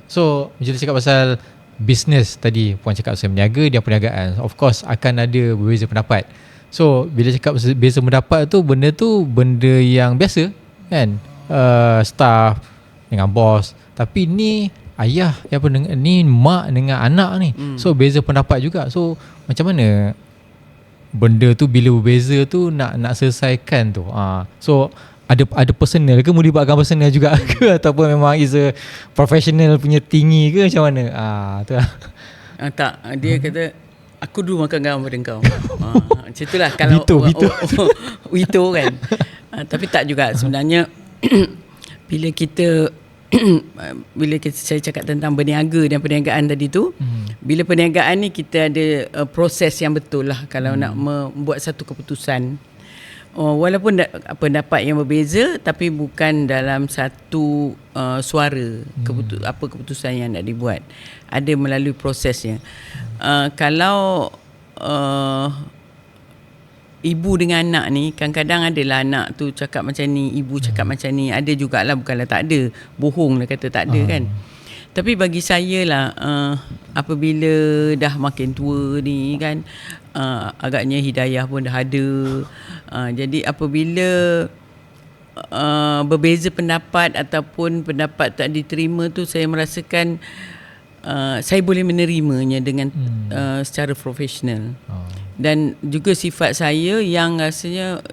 So macam cakap pasal business tadi, puan cakap pasal berniaga dan perniagaan, of course akan ada berbeza pendapat. So bila cakap beza pendapat tu benda yang biasa kan, staff dengan bos. Tapi ni ayah ni mak dengan anak ni. So beza pendapat juga. So macam mana benda tu bila berbeza tu nak selesaikan tu? So ada personal ke, mau dibuatkan personal juga ke, ataupun memang is a professional punya tinggi ke, macam mana? Tu lah. Tak, dia kata aku dulu makan garam pada kau. Macam itulah kalau Wito kan. Tapi tak juga sebenarnya. Bila saya cakap tentang berniaga dan perniagaan tadi tu, bila perniagaan ni kita ada proses yang betul lah kalau nak membuat satu keputusan. Walaupun pendapat yang berbeza, tapi bukan dalam satu suara apa keputusan yang nak dibuat. Ada melalui prosesnya. Kalau ibu dengan anak ni, kadang-kadang adalah anak tu cakap macam ni, ibu cakap macam ni. Ada jugalah, bukanlah tak ada. Bohong lah kata tak ada kan. Tapi bagi saya lah, apabila dah makin tua ni kan, agaknya hidayah pun dah ada. Jadi apabila berbeza pendapat ataupun pendapat tak diterima tu, saya merasakan saya boleh menerimanya dengan secara profesional. Dan juga sifat saya yang rasanya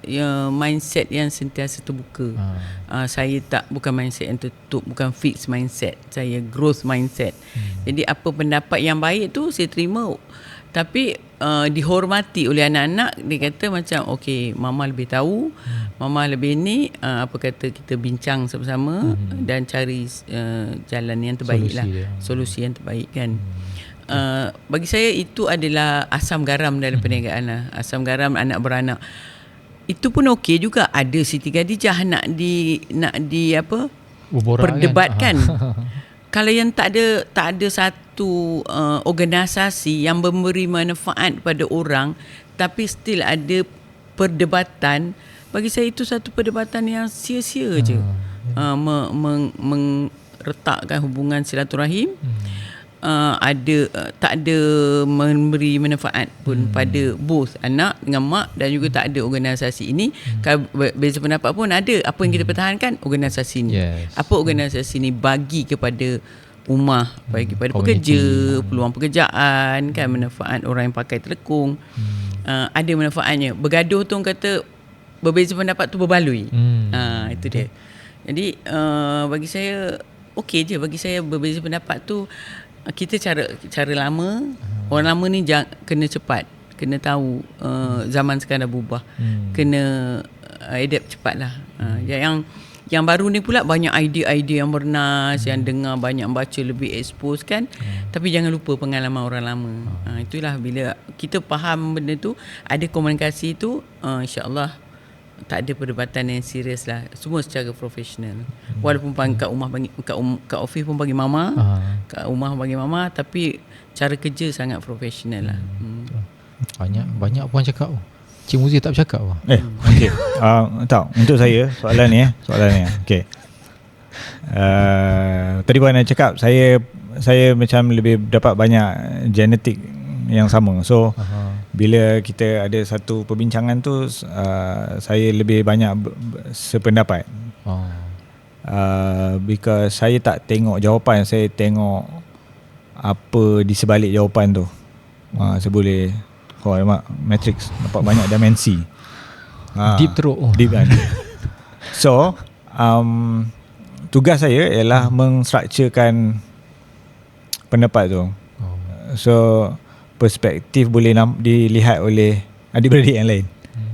mindset yang sentiasa terbuka. Saya bukan mindset yang tertutup, bukan fixed mindset. Saya growth mindset. Jadi apa pendapat yang baik tu saya terima. Tapi dihormati oleh anak-anak. Dia kata macam okey, mama lebih tahu, mama lebih ni, apa kata kita bincang sama-sama dan cari jalan yang terbaik solusi yang terbaik kan. Bagi saya itu adalah asam garam dalam perniagaan lah. Asam garam anak beranak. Itu pun okey juga. Ada Siti Khadijah nak di apa? Perdebatkan. Kalau yang tak ada satu organisasi yang memberi manfaat pada orang, tapi still ada perdebatan, bagi saya itu satu perdebatan yang sia-sia je. Mengretakkan hubungan silaturahim. Tak ada memberi manfaat pun pada both anak dengan mak, dan juga tak ada organisasi ini. Kalau beza pendapat pun ada, apa yang kita pertahankan organisasi ini. Apa organisasi ini bagi kepada rumah, bagi kepada pekerja, peluang pekerjaan kan, manfaat orang yang pakai telekung, ada manfaatnya. Bergaduh tu orang kata berbeza pendapat tu berbaloi. Itu dia. Jadi bagi saya okey je. Bagi saya berbeza pendapat tu, kita cara lama. Orang lama ni kena cepat, kena tahu zaman sekarang dah berubah, kena adapt cepatlah. Yang baru ni pula banyak idea-idea yang bernas, yang dengar banyak, baca lebih expose kan. Tapi jangan lupa pengalaman orang lama. Itulah bila kita faham benda tu, ada komunikasi tu, insya-Allah tak ada perdebatan yang serius lah. Semua secara profesional. Walaupun kat rumah kat office pun bagi mama, kat rumah bagi mama, tapi cara kerja sangat profesional lah. Banyak puan cakap. Cik Muzi tak bercakap apa? Okey. Tak, untuk saya soalan ni okey. Tadi puan nak cakap saya macam lebih dapat banyak genetik yang sama. So bila kita ada satu perbincangan tu, saya lebih banyak sependapat. Because saya tak tengok jawapan, saya tengok apa di sebalik jawapan tu. Saya boleh Matrix, nampak banyak dimensi. Deep teruk. Deep kan. So tugas saya ialah mengstrukturkan pendapat tu. So perspektif boleh dilihat oleh adik-beradik yang lain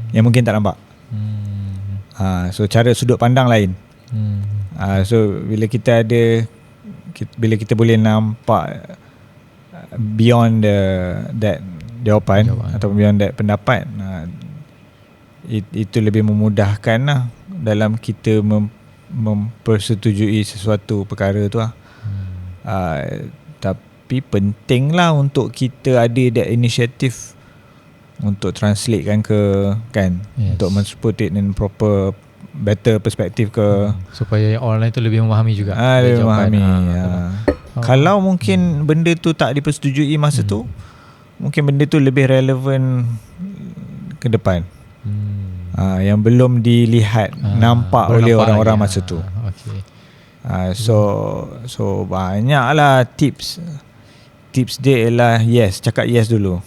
yang mungkin tak nampak. So cara sudut pandang lain. So bila kita boleh nampak beyond that jawapan atau beyond that pendapat, itu lebih memudahkan lah dalam kita mempersetujui sesuatu perkara tu lah. Tapi penting lah untuk kita ada that initiative untuk translatekan untuk men-put it in proper better perspektif supaya orang lain tu lebih memahami juga. Lebih memahami. Kalau mungkin benda tu tak dipersetujui masa tu, mungkin benda tu lebih relevan ke depan. Yang belum dilihat, nampak oleh orang-orang masa tu. So banyaklah tips dia ialah cakap yes dulu.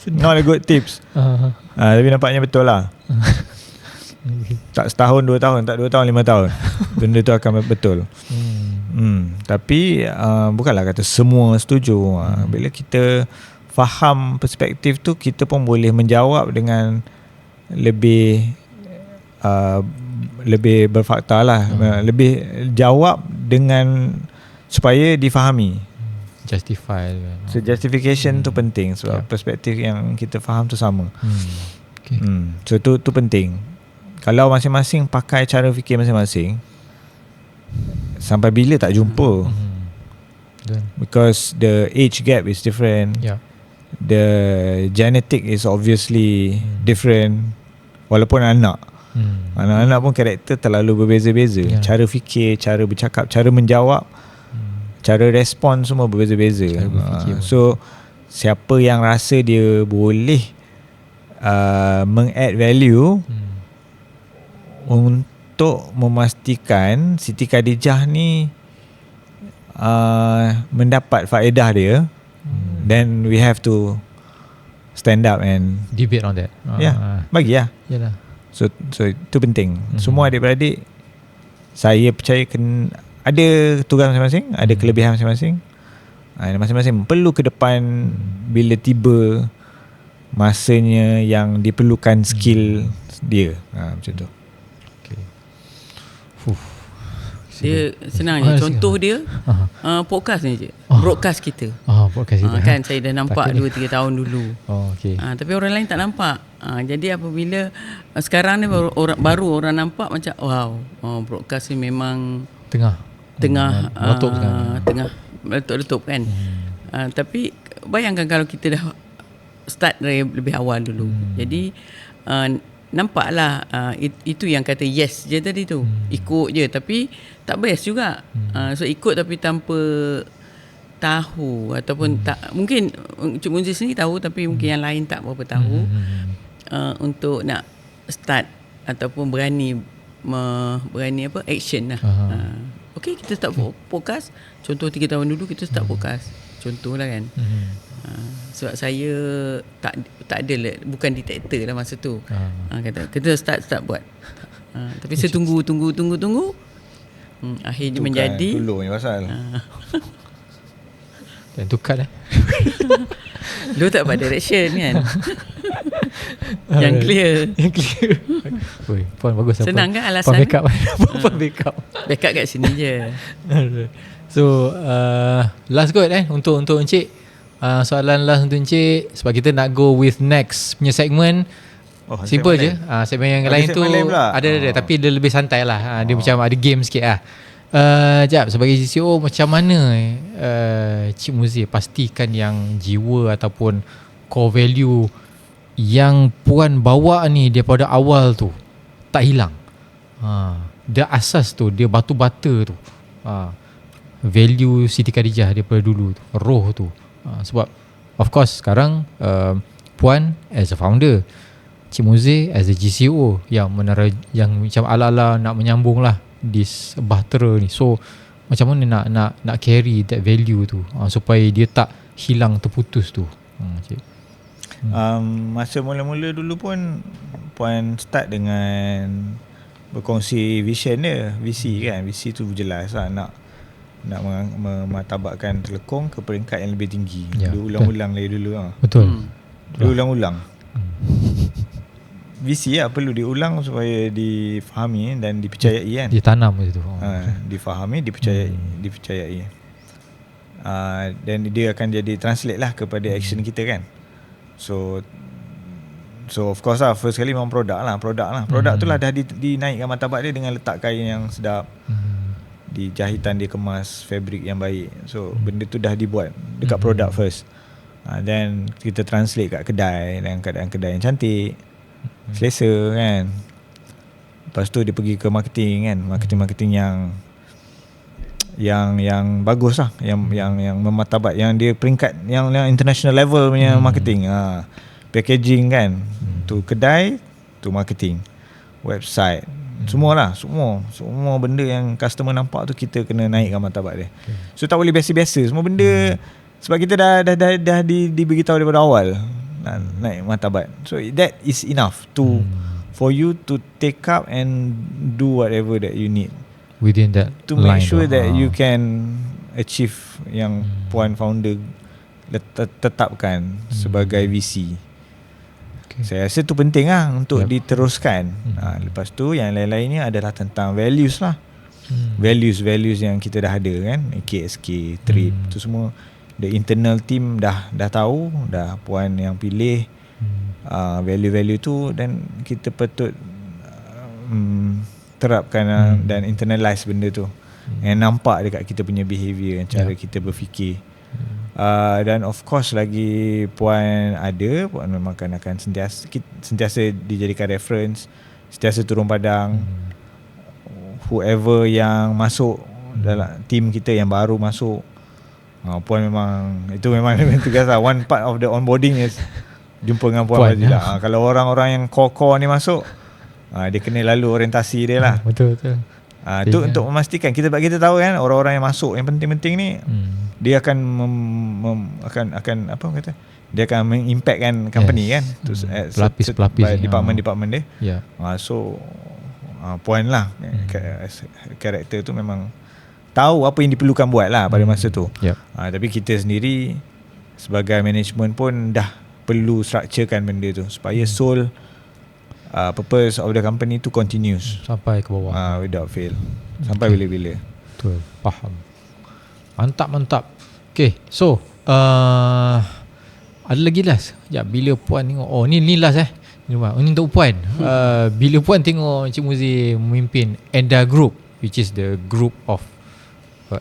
Not a good tips. Tapi nampaknya betul lah. Tak setahun 2 tahun, tak 2 tahun 5 tahun, benda tu akan betul. Tapi bukanlah kata semua setuju. Bila kita faham perspektif tu, kita pun boleh menjawab dengan lebih berfakta lah. Lebih jawab dengan supaya difahami, justify. So justification tu penting sebab perspektif yang kita faham tu sama. So tu penting. Kalau masing-masing pakai cara fikir masing-masing, sampai bila tak jumpa. Because the age gap is different. The genetic is obviously different. Walaupun anak pun karakter terlalu berbeza-beza. Cara fikir, cara bercakap, cara menjawab, cara respon semua berbeza-beza. So siapa yang rasa dia boleh meng-add value untuk memastikan Siti Khadijah ni mendapat faedah dia, then we have to stand up and debate on that. Bagi lah. Yalah. So itu penting. Semua adik-beradik, saya percaya ada tugas masing-masing, ada kelebihan masing-masing. Masing-masing perlu ke depan bila tiba masanya yang diperlukan skill dia. Macam tu. Dia senang je. Contoh dia podcast ni je. Broadcast kita. Podcast kita. Kan saya dah nampak 2-3 tahun dulu. Tapi orang lain tak nampak. Jadi apabila sekarang ni baru orang nampak macam wow, broadcast ni memang tengah meletup kan. Tapi bayangkan kalau kita dah start dari lebih awal dulu. Jadi nampaklah itu yang kata yes je tadi tu. Ikut je tapi tak best juga. So ikut tapi tanpa tahu ataupun tak, mungkin Cik Munzir sendiri tahu tapi mungkin yang lain tak berapa tahu untuk nak start ataupun berani action lah. Okay, kita start podcast. Contoh 3 tahun dulu kita start podcast. Contohlah kan. Sebab saya tak ada lah, bukan detektor lah masa tu. Kata kita start buat. Tapi saya tunggu. Akhirnya menjadi dulu ni pasal. Dan tukar lah. Lu tak buat direction kan. Yang clear. Oi, Puan bagus. Senang kan alasan. Puan backup. Puan backup. Backup kat sini je. So last kot untuk Encik. Soalan last untuk Encik, sebab kita nak go with next punya segmen. Simple je. Segmen yang lain tu ada tapi dia lebih santai lah. Dia macam ada game sikit lah. Jap, sebagai GCO macam mana Cik Muzir pastikan yang jiwa ataupun core value yang Puan bawa ni daripada awal tu tak hilang. Dia asas tu, dia batu bata tu. Value Siti Khadijah daripada dulu tu, roh tu. Sebab of course sekarang Puan as a founder, Cik Muzi as a GCO yang macam ala-ala nak menyambung lah this bahtera ni. So macam mana nak carry that value tu supaya dia tak hilang terputus tu. Cik. Masa mula-mula dulu pun Puan start dengan berkongsi vision dia, visi kan. Visi tu jelas lah, nak memartabatkan Telekong ke peringkat yang lebih tinggi. Dia ulang-ulang lagi dulu lah. Betul. Dia ulang-ulang. Visi lah perlu diulang supaya difahami dan dipercayai kan. Ditanam itu. Difahami, dipercayai. Dan dia akan jadi translate lah kepada action kita kan. So of course lah, first kali memang produk tu lah dah dinaikkan martabat dia dengan letak kain yang sedap, di jahitan dia kemas fabric yang baik. So benda tu dah dibuat dekat produk first, then kita translate kat kedai dengan keadaan kedai yang cantik, selesa kan. Lepas tu dia pergi ke marketing kan, marketing yang bagus lah, yang memartabat, yang dia peringkat yang international level punya marketing. Packaging kan, tu kedai, tu marketing, website, semualah, semua benda yang customer nampak tu kita kena naikkan martabat dia. So tak boleh biasa-biasa semua benda, sebab kita dah diberitahu daripada awal nak naik martabat. So that is enough for you to take up and do whatever that you need within that to make sure that you can achieve yang Puan founder tetapkan sebagai visi. Saya rasa tu penting lah untuk diteruskan. Lepas tu yang lain-lainnya adalah tentang values lah. Values yang kita dah ada kan, KSK, TRIP, tu semua the internal team dah tahu, dah Puan yang pilih value-value tu, dan kita patut terapkan dan internalize benda tu yang nampak dekat kita punya behaviour, cara kita berfikir. Dan of course lagi Puan memang akan sentiasa dijadikan reference, sentiasa turun padang. Whoever yang masuk dalam team kita yang baru masuk, Puan memang tugas lah. One part of the onboarding is jumpa dengan Puan Fazila. Kalau orang-orang yang core ni masuk, dia kena lalu orientasi dia lah. Betul. Tu untuk memastikan kita tahu kan, orang-orang yang masuk yang penting-penting ni dia akan apa kata, dia akan mengimpactkan company kan, pelapis-pelapis department dia. So Puan lah karakter tu memang tahu apa yang diperlukan buat lah pada masa tu. Tapi kita sendiri sebagai management pun dah perlu structurekan benda tu supaya soul purpose of the company tu continues sampai ke bawah, without fail, sampai bila-bila. Betul, faham. Mantap. Okay, so ada lagi last. Bila Puan tengok, ni last ini untuk Puan. Bila Puan tengok Cik Muzi memimpin Enda Group, which is the group of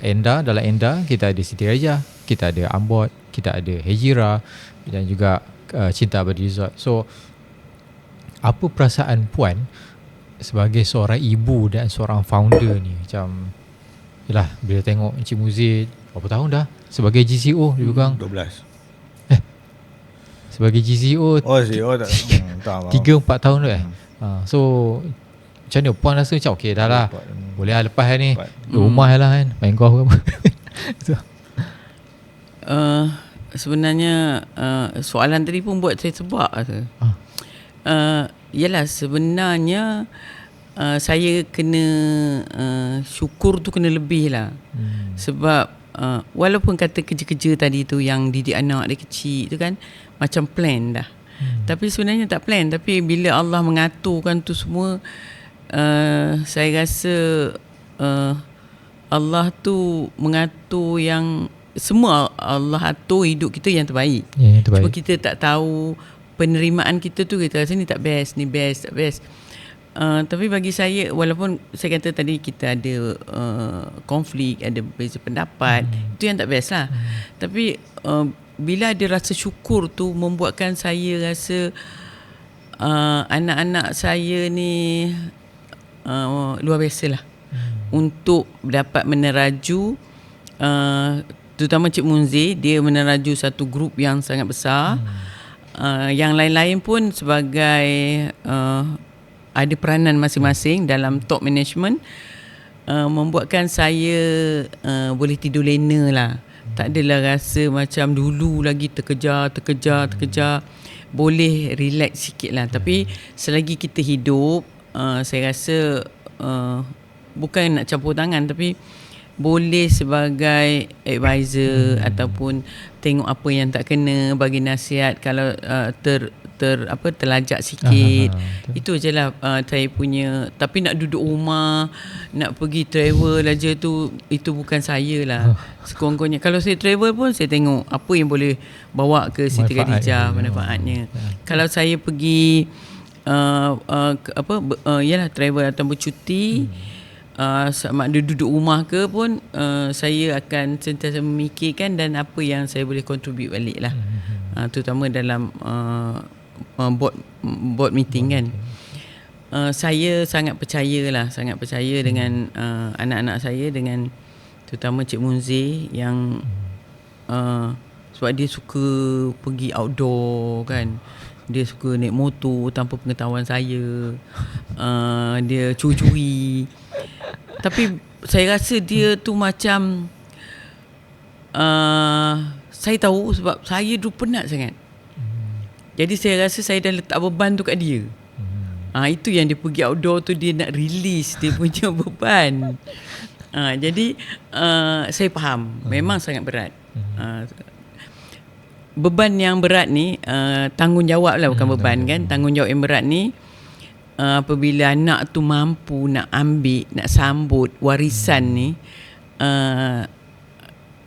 Enda. Dalam Enda kita ada Siti Raja, kita ada Ambot, kita ada Hejira, dan juga Cinta Abadi Resort. So apa perasaan Puan sebagai seorang ibu dan seorang founder ni? Macam yelah, bila tengok Encik Muzi berapa tahun dah sebagai GCO dia pegang 12. Sebagai GCO CEO tak 3-4 tahun tu so macam mana Puan rasa macam okey dah lah, boleh lah lepas ni rumah lah kan, main golf ke apa. Sebenarnya soalan tadi pun buat saya sebab yalah, sebenarnya saya kena syukur tu kena lebih lah. Sebab walaupun kata kerja-kerja tadi tu yang didik anak dia kecil tu kan macam plan dah, tapi sebenarnya tak plan. Tapi bila Allah mengaturkan tu semua, saya rasa Allah tu mengatur yang semua, Allah atur hidup kita yang terbaik. Cuma kita tak tahu penerimaan kita tu, kita rasa ni tak best, ni best, tak best. Tapi bagi saya, walaupun saya kata tadi kita ada konflik, ada berbeza pendapat, itu yang tak best lah. Tapi bila ada rasa syukur tu membuatkan saya rasa anak-anak saya ni luar biasa lah untuk dapat meneraju terutama Cik Munzir, dia meneraju satu grup yang sangat besar. Yang lain-lain pun sebagai ada peranan masing-masing dalam top management, membuatkan saya boleh tidur lena lah. Tak adalah rasa macam dulu lagi terkejar. Boleh relax sikit lah. Tapi selagi kita hidup, saya rasa bukan nak campur tangan, tapi boleh sebagai advisor ataupun tengok apa yang tak kena, bagi nasihat kalau terlajak sikit. Itu je lah saya punya. Tapi nak duduk rumah, nak pergi travel aja tu, itu bukan saya lah. Sekurang-kurangnya kalau saya travel pun saya tengok apa yang boleh bawa ke Siti Khadijah, manfaatnya. Kalau saya pergi yalah travel atau bercuti, sama ada duduk rumah ke pun, saya akan sentiasa memikirkan dan apa yang saya boleh contribute balik lah. Terutama dalam board meeting kan. Saya sangat percaya dengan anak-anak saya, dengan terutama Cik Munzir yang sebab dia suka pergi outdoor kan. Dia suka naik motor tanpa pengetahuan saya. Dia curi-curi. Tapi saya rasa dia tu macam saya tahu sebab saya dulu penat sangat. Jadi saya rasa saya dah letak beban tu kat dia. Itu yang dia pergi outdoor tu, dia nak release dia punya beban. Jadi saya faham, memang sangat berat. Beban yang berat ni, tanggungjawab lah, bukan beban kan. Tanggungjawab yang berat ni, apabila anak tu mampu nak ambil, nak sambut warisan ni,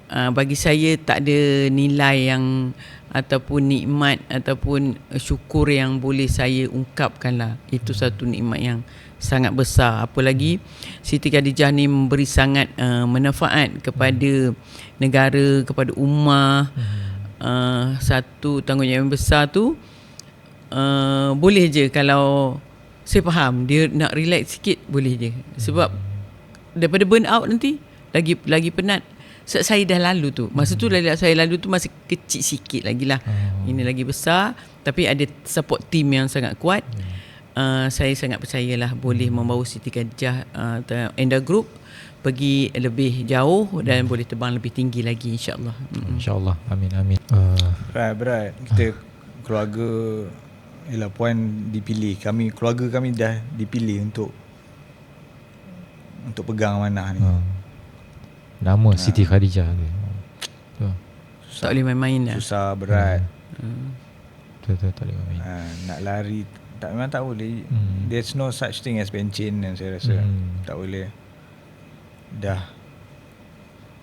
bagi saya tak ada nilai yang ataupun nikmat ataupun syukur yang boleh saya ungkapkan lah. Itu satu nikmat yang sangat besar. Apalagi Siti Khadijah ni memberi sangat manfaat kepada negara, kepada ummah. Satu tanggungjawab yang besar tu, boleh je kalau saya faham dia nak relax sikit, boleh je. Sebab daripada burn out nanti lagi penat. Saya dah lalu tu. Masa tu saya lalu tu masih kecil sikit lagi lah. Ini lagi besar, tapi ada support team yang sangat kuat. Saya sangat percayalah boleh membawa Siti Khadijah Enda Group pergi lebih jauh dan boleh terbang lebih tinggi lagi, insyaAllah. InsyaAllah. Amin. Berat. Kita keluarga, ialah puan dipilih. Keluarga kami dah dipilih untuk pegang amanah ni. Nama Siti Khadijah. Tak boleh main-main dah. Susah, berat. Betul, tak boleh main. Nak lari memang tak boleh. There's no such thing as pencin, yang saya rasa. Tak boleh. Dah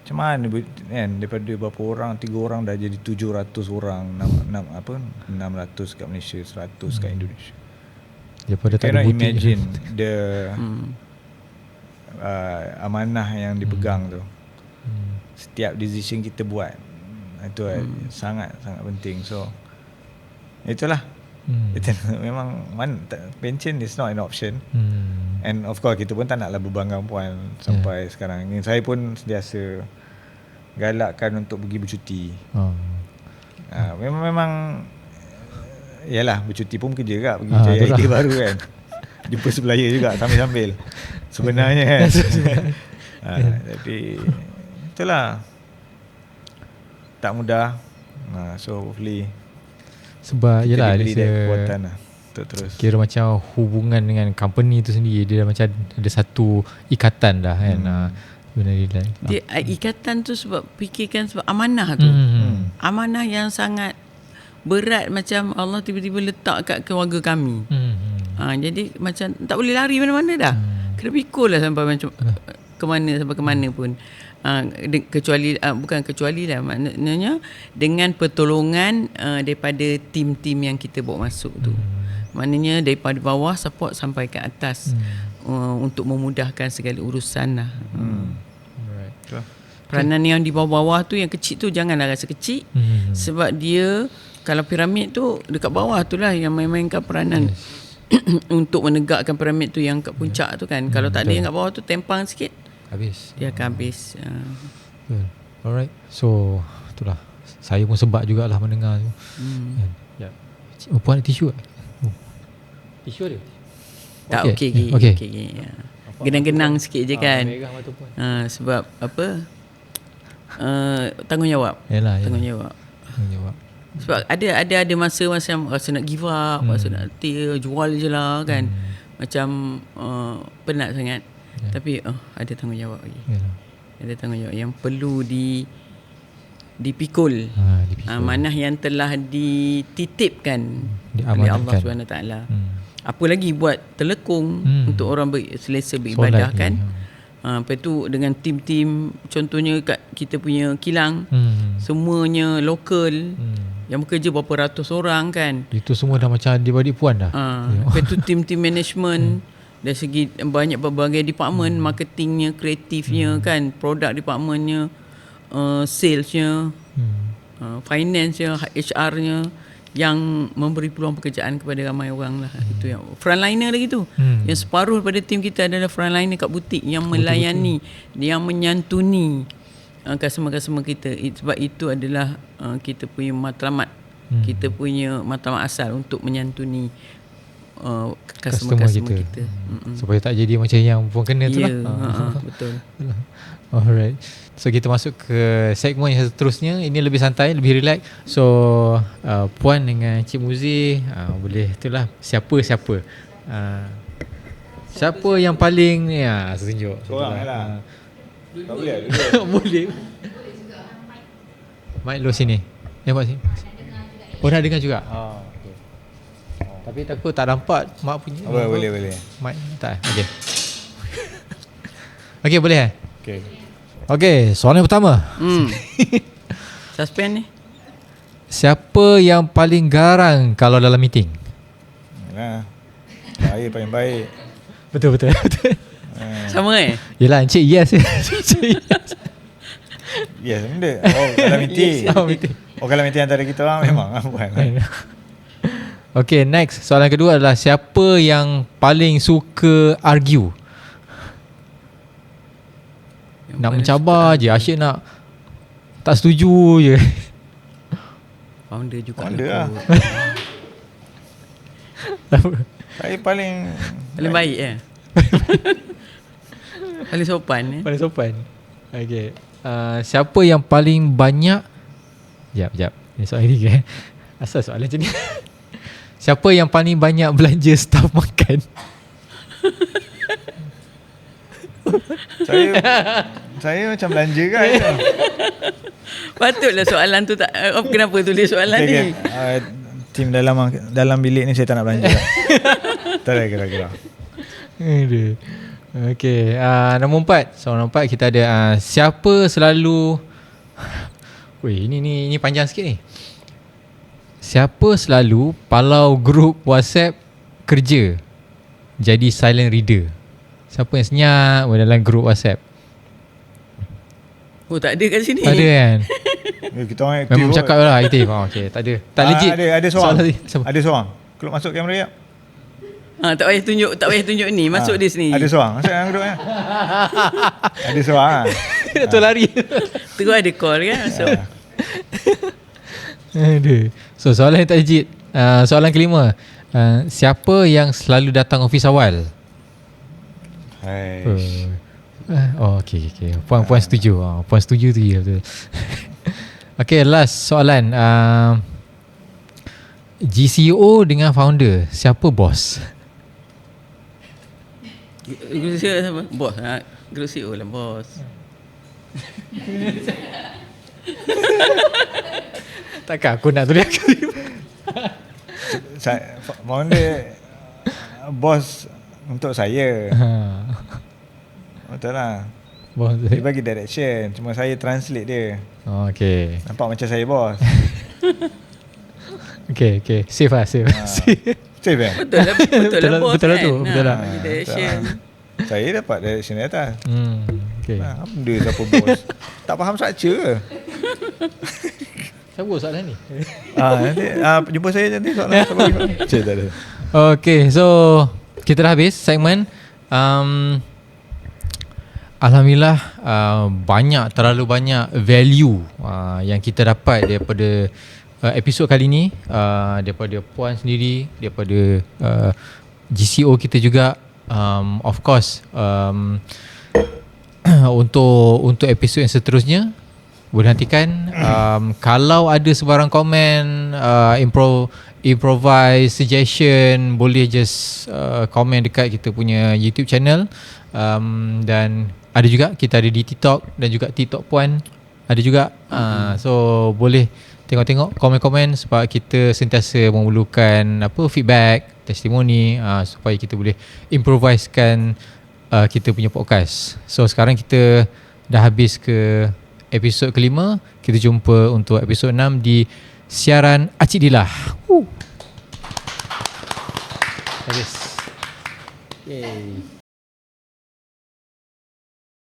macam mana kan, daripada berapa orang, 3 orang dah jadi 700 orang, 600 kat Malaysia, 100 kat Indonesia. Daripada tak ada butik. Imagine the amanah yang dipegang tu. Setiap decision kita buat itu sangat penting. So itulah. Itu memang pension is not an option. And of course kita pun tak naklah berbanggang puan sampai sekarang. Saya pun sentiasa galakkan untuk pergi bercuti. Memang yalah, bercuti pun kerja juga, pergi cari idea baru kan. Jumpa supplier juga sambil-sambil sebenarnya kan. Tapi itulah, tak mudah. So hopefully, sebab yelah, dia kekuatan lah untuk terus. Kira macam hubungan dengan company tu sendiri, dia dah macam ada satu ikatan dah kan. Dia ikatan tu sebab fikirkan sebab amanah tu. Amanah yang sangat berat, macam Allah tiba-tiba letak kat keluarga kami. Jadi macam tak boleh lari mana-mana dah. Kena pikul lah sampai macam ke mana pun. Bukan kecuali lah, maknanya dengan pertolongan daripada tim-tim yang kita bawa masuk tu. Maknanya daripada bawah support sampai ke atas, untuk memudahkan segala urusan lah. Peranan yang di bawah-bawah tu, yang kecil tu janganlah rasa kecil. Sebab dia, kalau piramid tu dekat bawah tu lah yang mainkan peranan. Untuk menegakkan piramid tu yang kat puncak tu kan. Kalau tak ada yang kat bawah tu, tempang sikit, habis. Dia akan habis. Alright. So itulah, saya pun sebab jugalah mendengar tu. Ya. Puan ada tisu tak? Tisu ada? Tak, okey. Ya. Genang-genang sikit je kan. Sebab apa? Tanggungjawab. Yalah. Tanggungjawab. Sebab ada masa rasa nak give up, rasa nak jual je lah kan. Macam penat sangat. Tapi ada tanggungjawab lagi. Ada tanggungjawab yang perlu dipikul. Amanah yang telah dititipkan oleh Allah SWT. Apa lagi buat terlekung untuk orang selesa beribadah kan. Lepas tu dengan tim-tim, contohnya kat kita punya kilang, semuanya lokal, yang bekerja berapa ratus orang kan. Itu semua dah macam adik-adik puan dah. Lepas tu tim-tim management, dari segi banyak berbagai department, marketingnya, kreatifnya kan, produk departmentnya, salesnya, finance-nya, HR-nya, yang memberi peluang pekerjaan kepada ramai orang lah. Itu yang frontliner lagi tu. Yang separuh daripada tim kita adalah frontliner kat butik yang melayani, yang menyantuni customer-customer kita. Sebab itu adalah kita punya matlamat, kita punya matlamat asal untuk menyantuni customer kita. Supaya tak jadi macam yang pun kena tu lah. Betul. Alright. So kita masuk ke segmen yang seterusnya. Ini lebih santai, lebih relax. So Puan dengan Cik Muzi boleh itulah siapa siapa yang paling ni saya tunjuk. Korang lah. Tak boleh. Boleh. Mic lu sini. Nampak sini. Nak dengar juga. Okay. Tapi takut tak nampak mak punya. Boleh. Mic tak. Okey. Okey, boleh Okey, soalan pertama. Suspend ni. Siapa yang paling garang kalau dalam meeting? Saya paling baik. Betul. Sama Yelah, Encik yes. Yes, benda. Dalam meeting. Kalau meeting antara kita orang memang bukan. Okay, next. Soalan kedua adalah siapa yang paling suka argue? Nak mencabar je, asyik nak tak setuju je. Founder juga. Lah. Saya paling baik paling sopan Paling sopan. Okay. Siapa yang paling banyak? Sekejap. Ini soalan ketiga. Asal soalan macam ni. Siapa yang paling banyak belanja staf makan? Saya macam belanja kan. Patutlah soalan tu tak kenapa tulis soalan ni. Tim dalam bilik ni saya tak nak belanja. Tak ada kira-kira. Okay, nombor 4. Soalan nombor 4 kita ada siapa selalu ini panjang sikit ni. Siapa selalu palau grup WhatsApp kerja jadi silent reader? Siapa yang senyap dalam grup WhatsApp? Tak ada kat sini. Tak ada kan? Kita orang aktif. Memang cakap lah aktif. Okay, tak ada. Tak legit. Ada seorang. Keluar masuk kamera jap. Tak payah tunjuk ni. Masuk dia sini. Ada seorang. Masuk dalam grupnya. Ada seorang. Dia tu lari. Terus ada call kan masuk. Ada. So soalan yang tak legit. Soalan kelima. Siapa yang selalu datang office awal? Okay. Puan setuju. Puan setuju tu ya betul. Okay, last soalan. GCO dengan founder, siapa bos? Group CEO siapa? Bos. Group CEO lah bos. Takkan aku nak tulis Founder bos untuk saya. Betul lah. Dia bagi direction, cuma saya translate dia. Okay. Nampak macam saya bos. Okay. Safe lah. Safe Betul lah bos. Betul lah tu. Betul lah. Direction. Saya dapat direction dari atas. Okay. Apa benda siapa bos? Tak faham structure ke? Siapa soalan ni? Nanti jumpa saya nanti soalan. Tak ada. Okay, so kita dah habis segmen. Alhamdulillah terlalu banyak value yang kita dapat daripada episod kali ni, daripada Puan sendiri, daripada GCO kita juga, of course untuk episod yang seterusnya boleh nantikan. Kalau ada sebarang komen, improvise, suggestion, boleh just komen dekat kita punya YouTube channel. Dan ada juga, kita ada di TikTok dan juga TikTok Puan ada juga. So boleh tengok-tengok komen-komen, sebab kita sentiasa memerlukan feedback, testimoni, supaya kita boleh improvisekan kita punya podcast. So sekarang kita dah habis ke episod kelima. Kita jumpa untuk episod 6 di siaran Acik Dilah. Habis. Yay.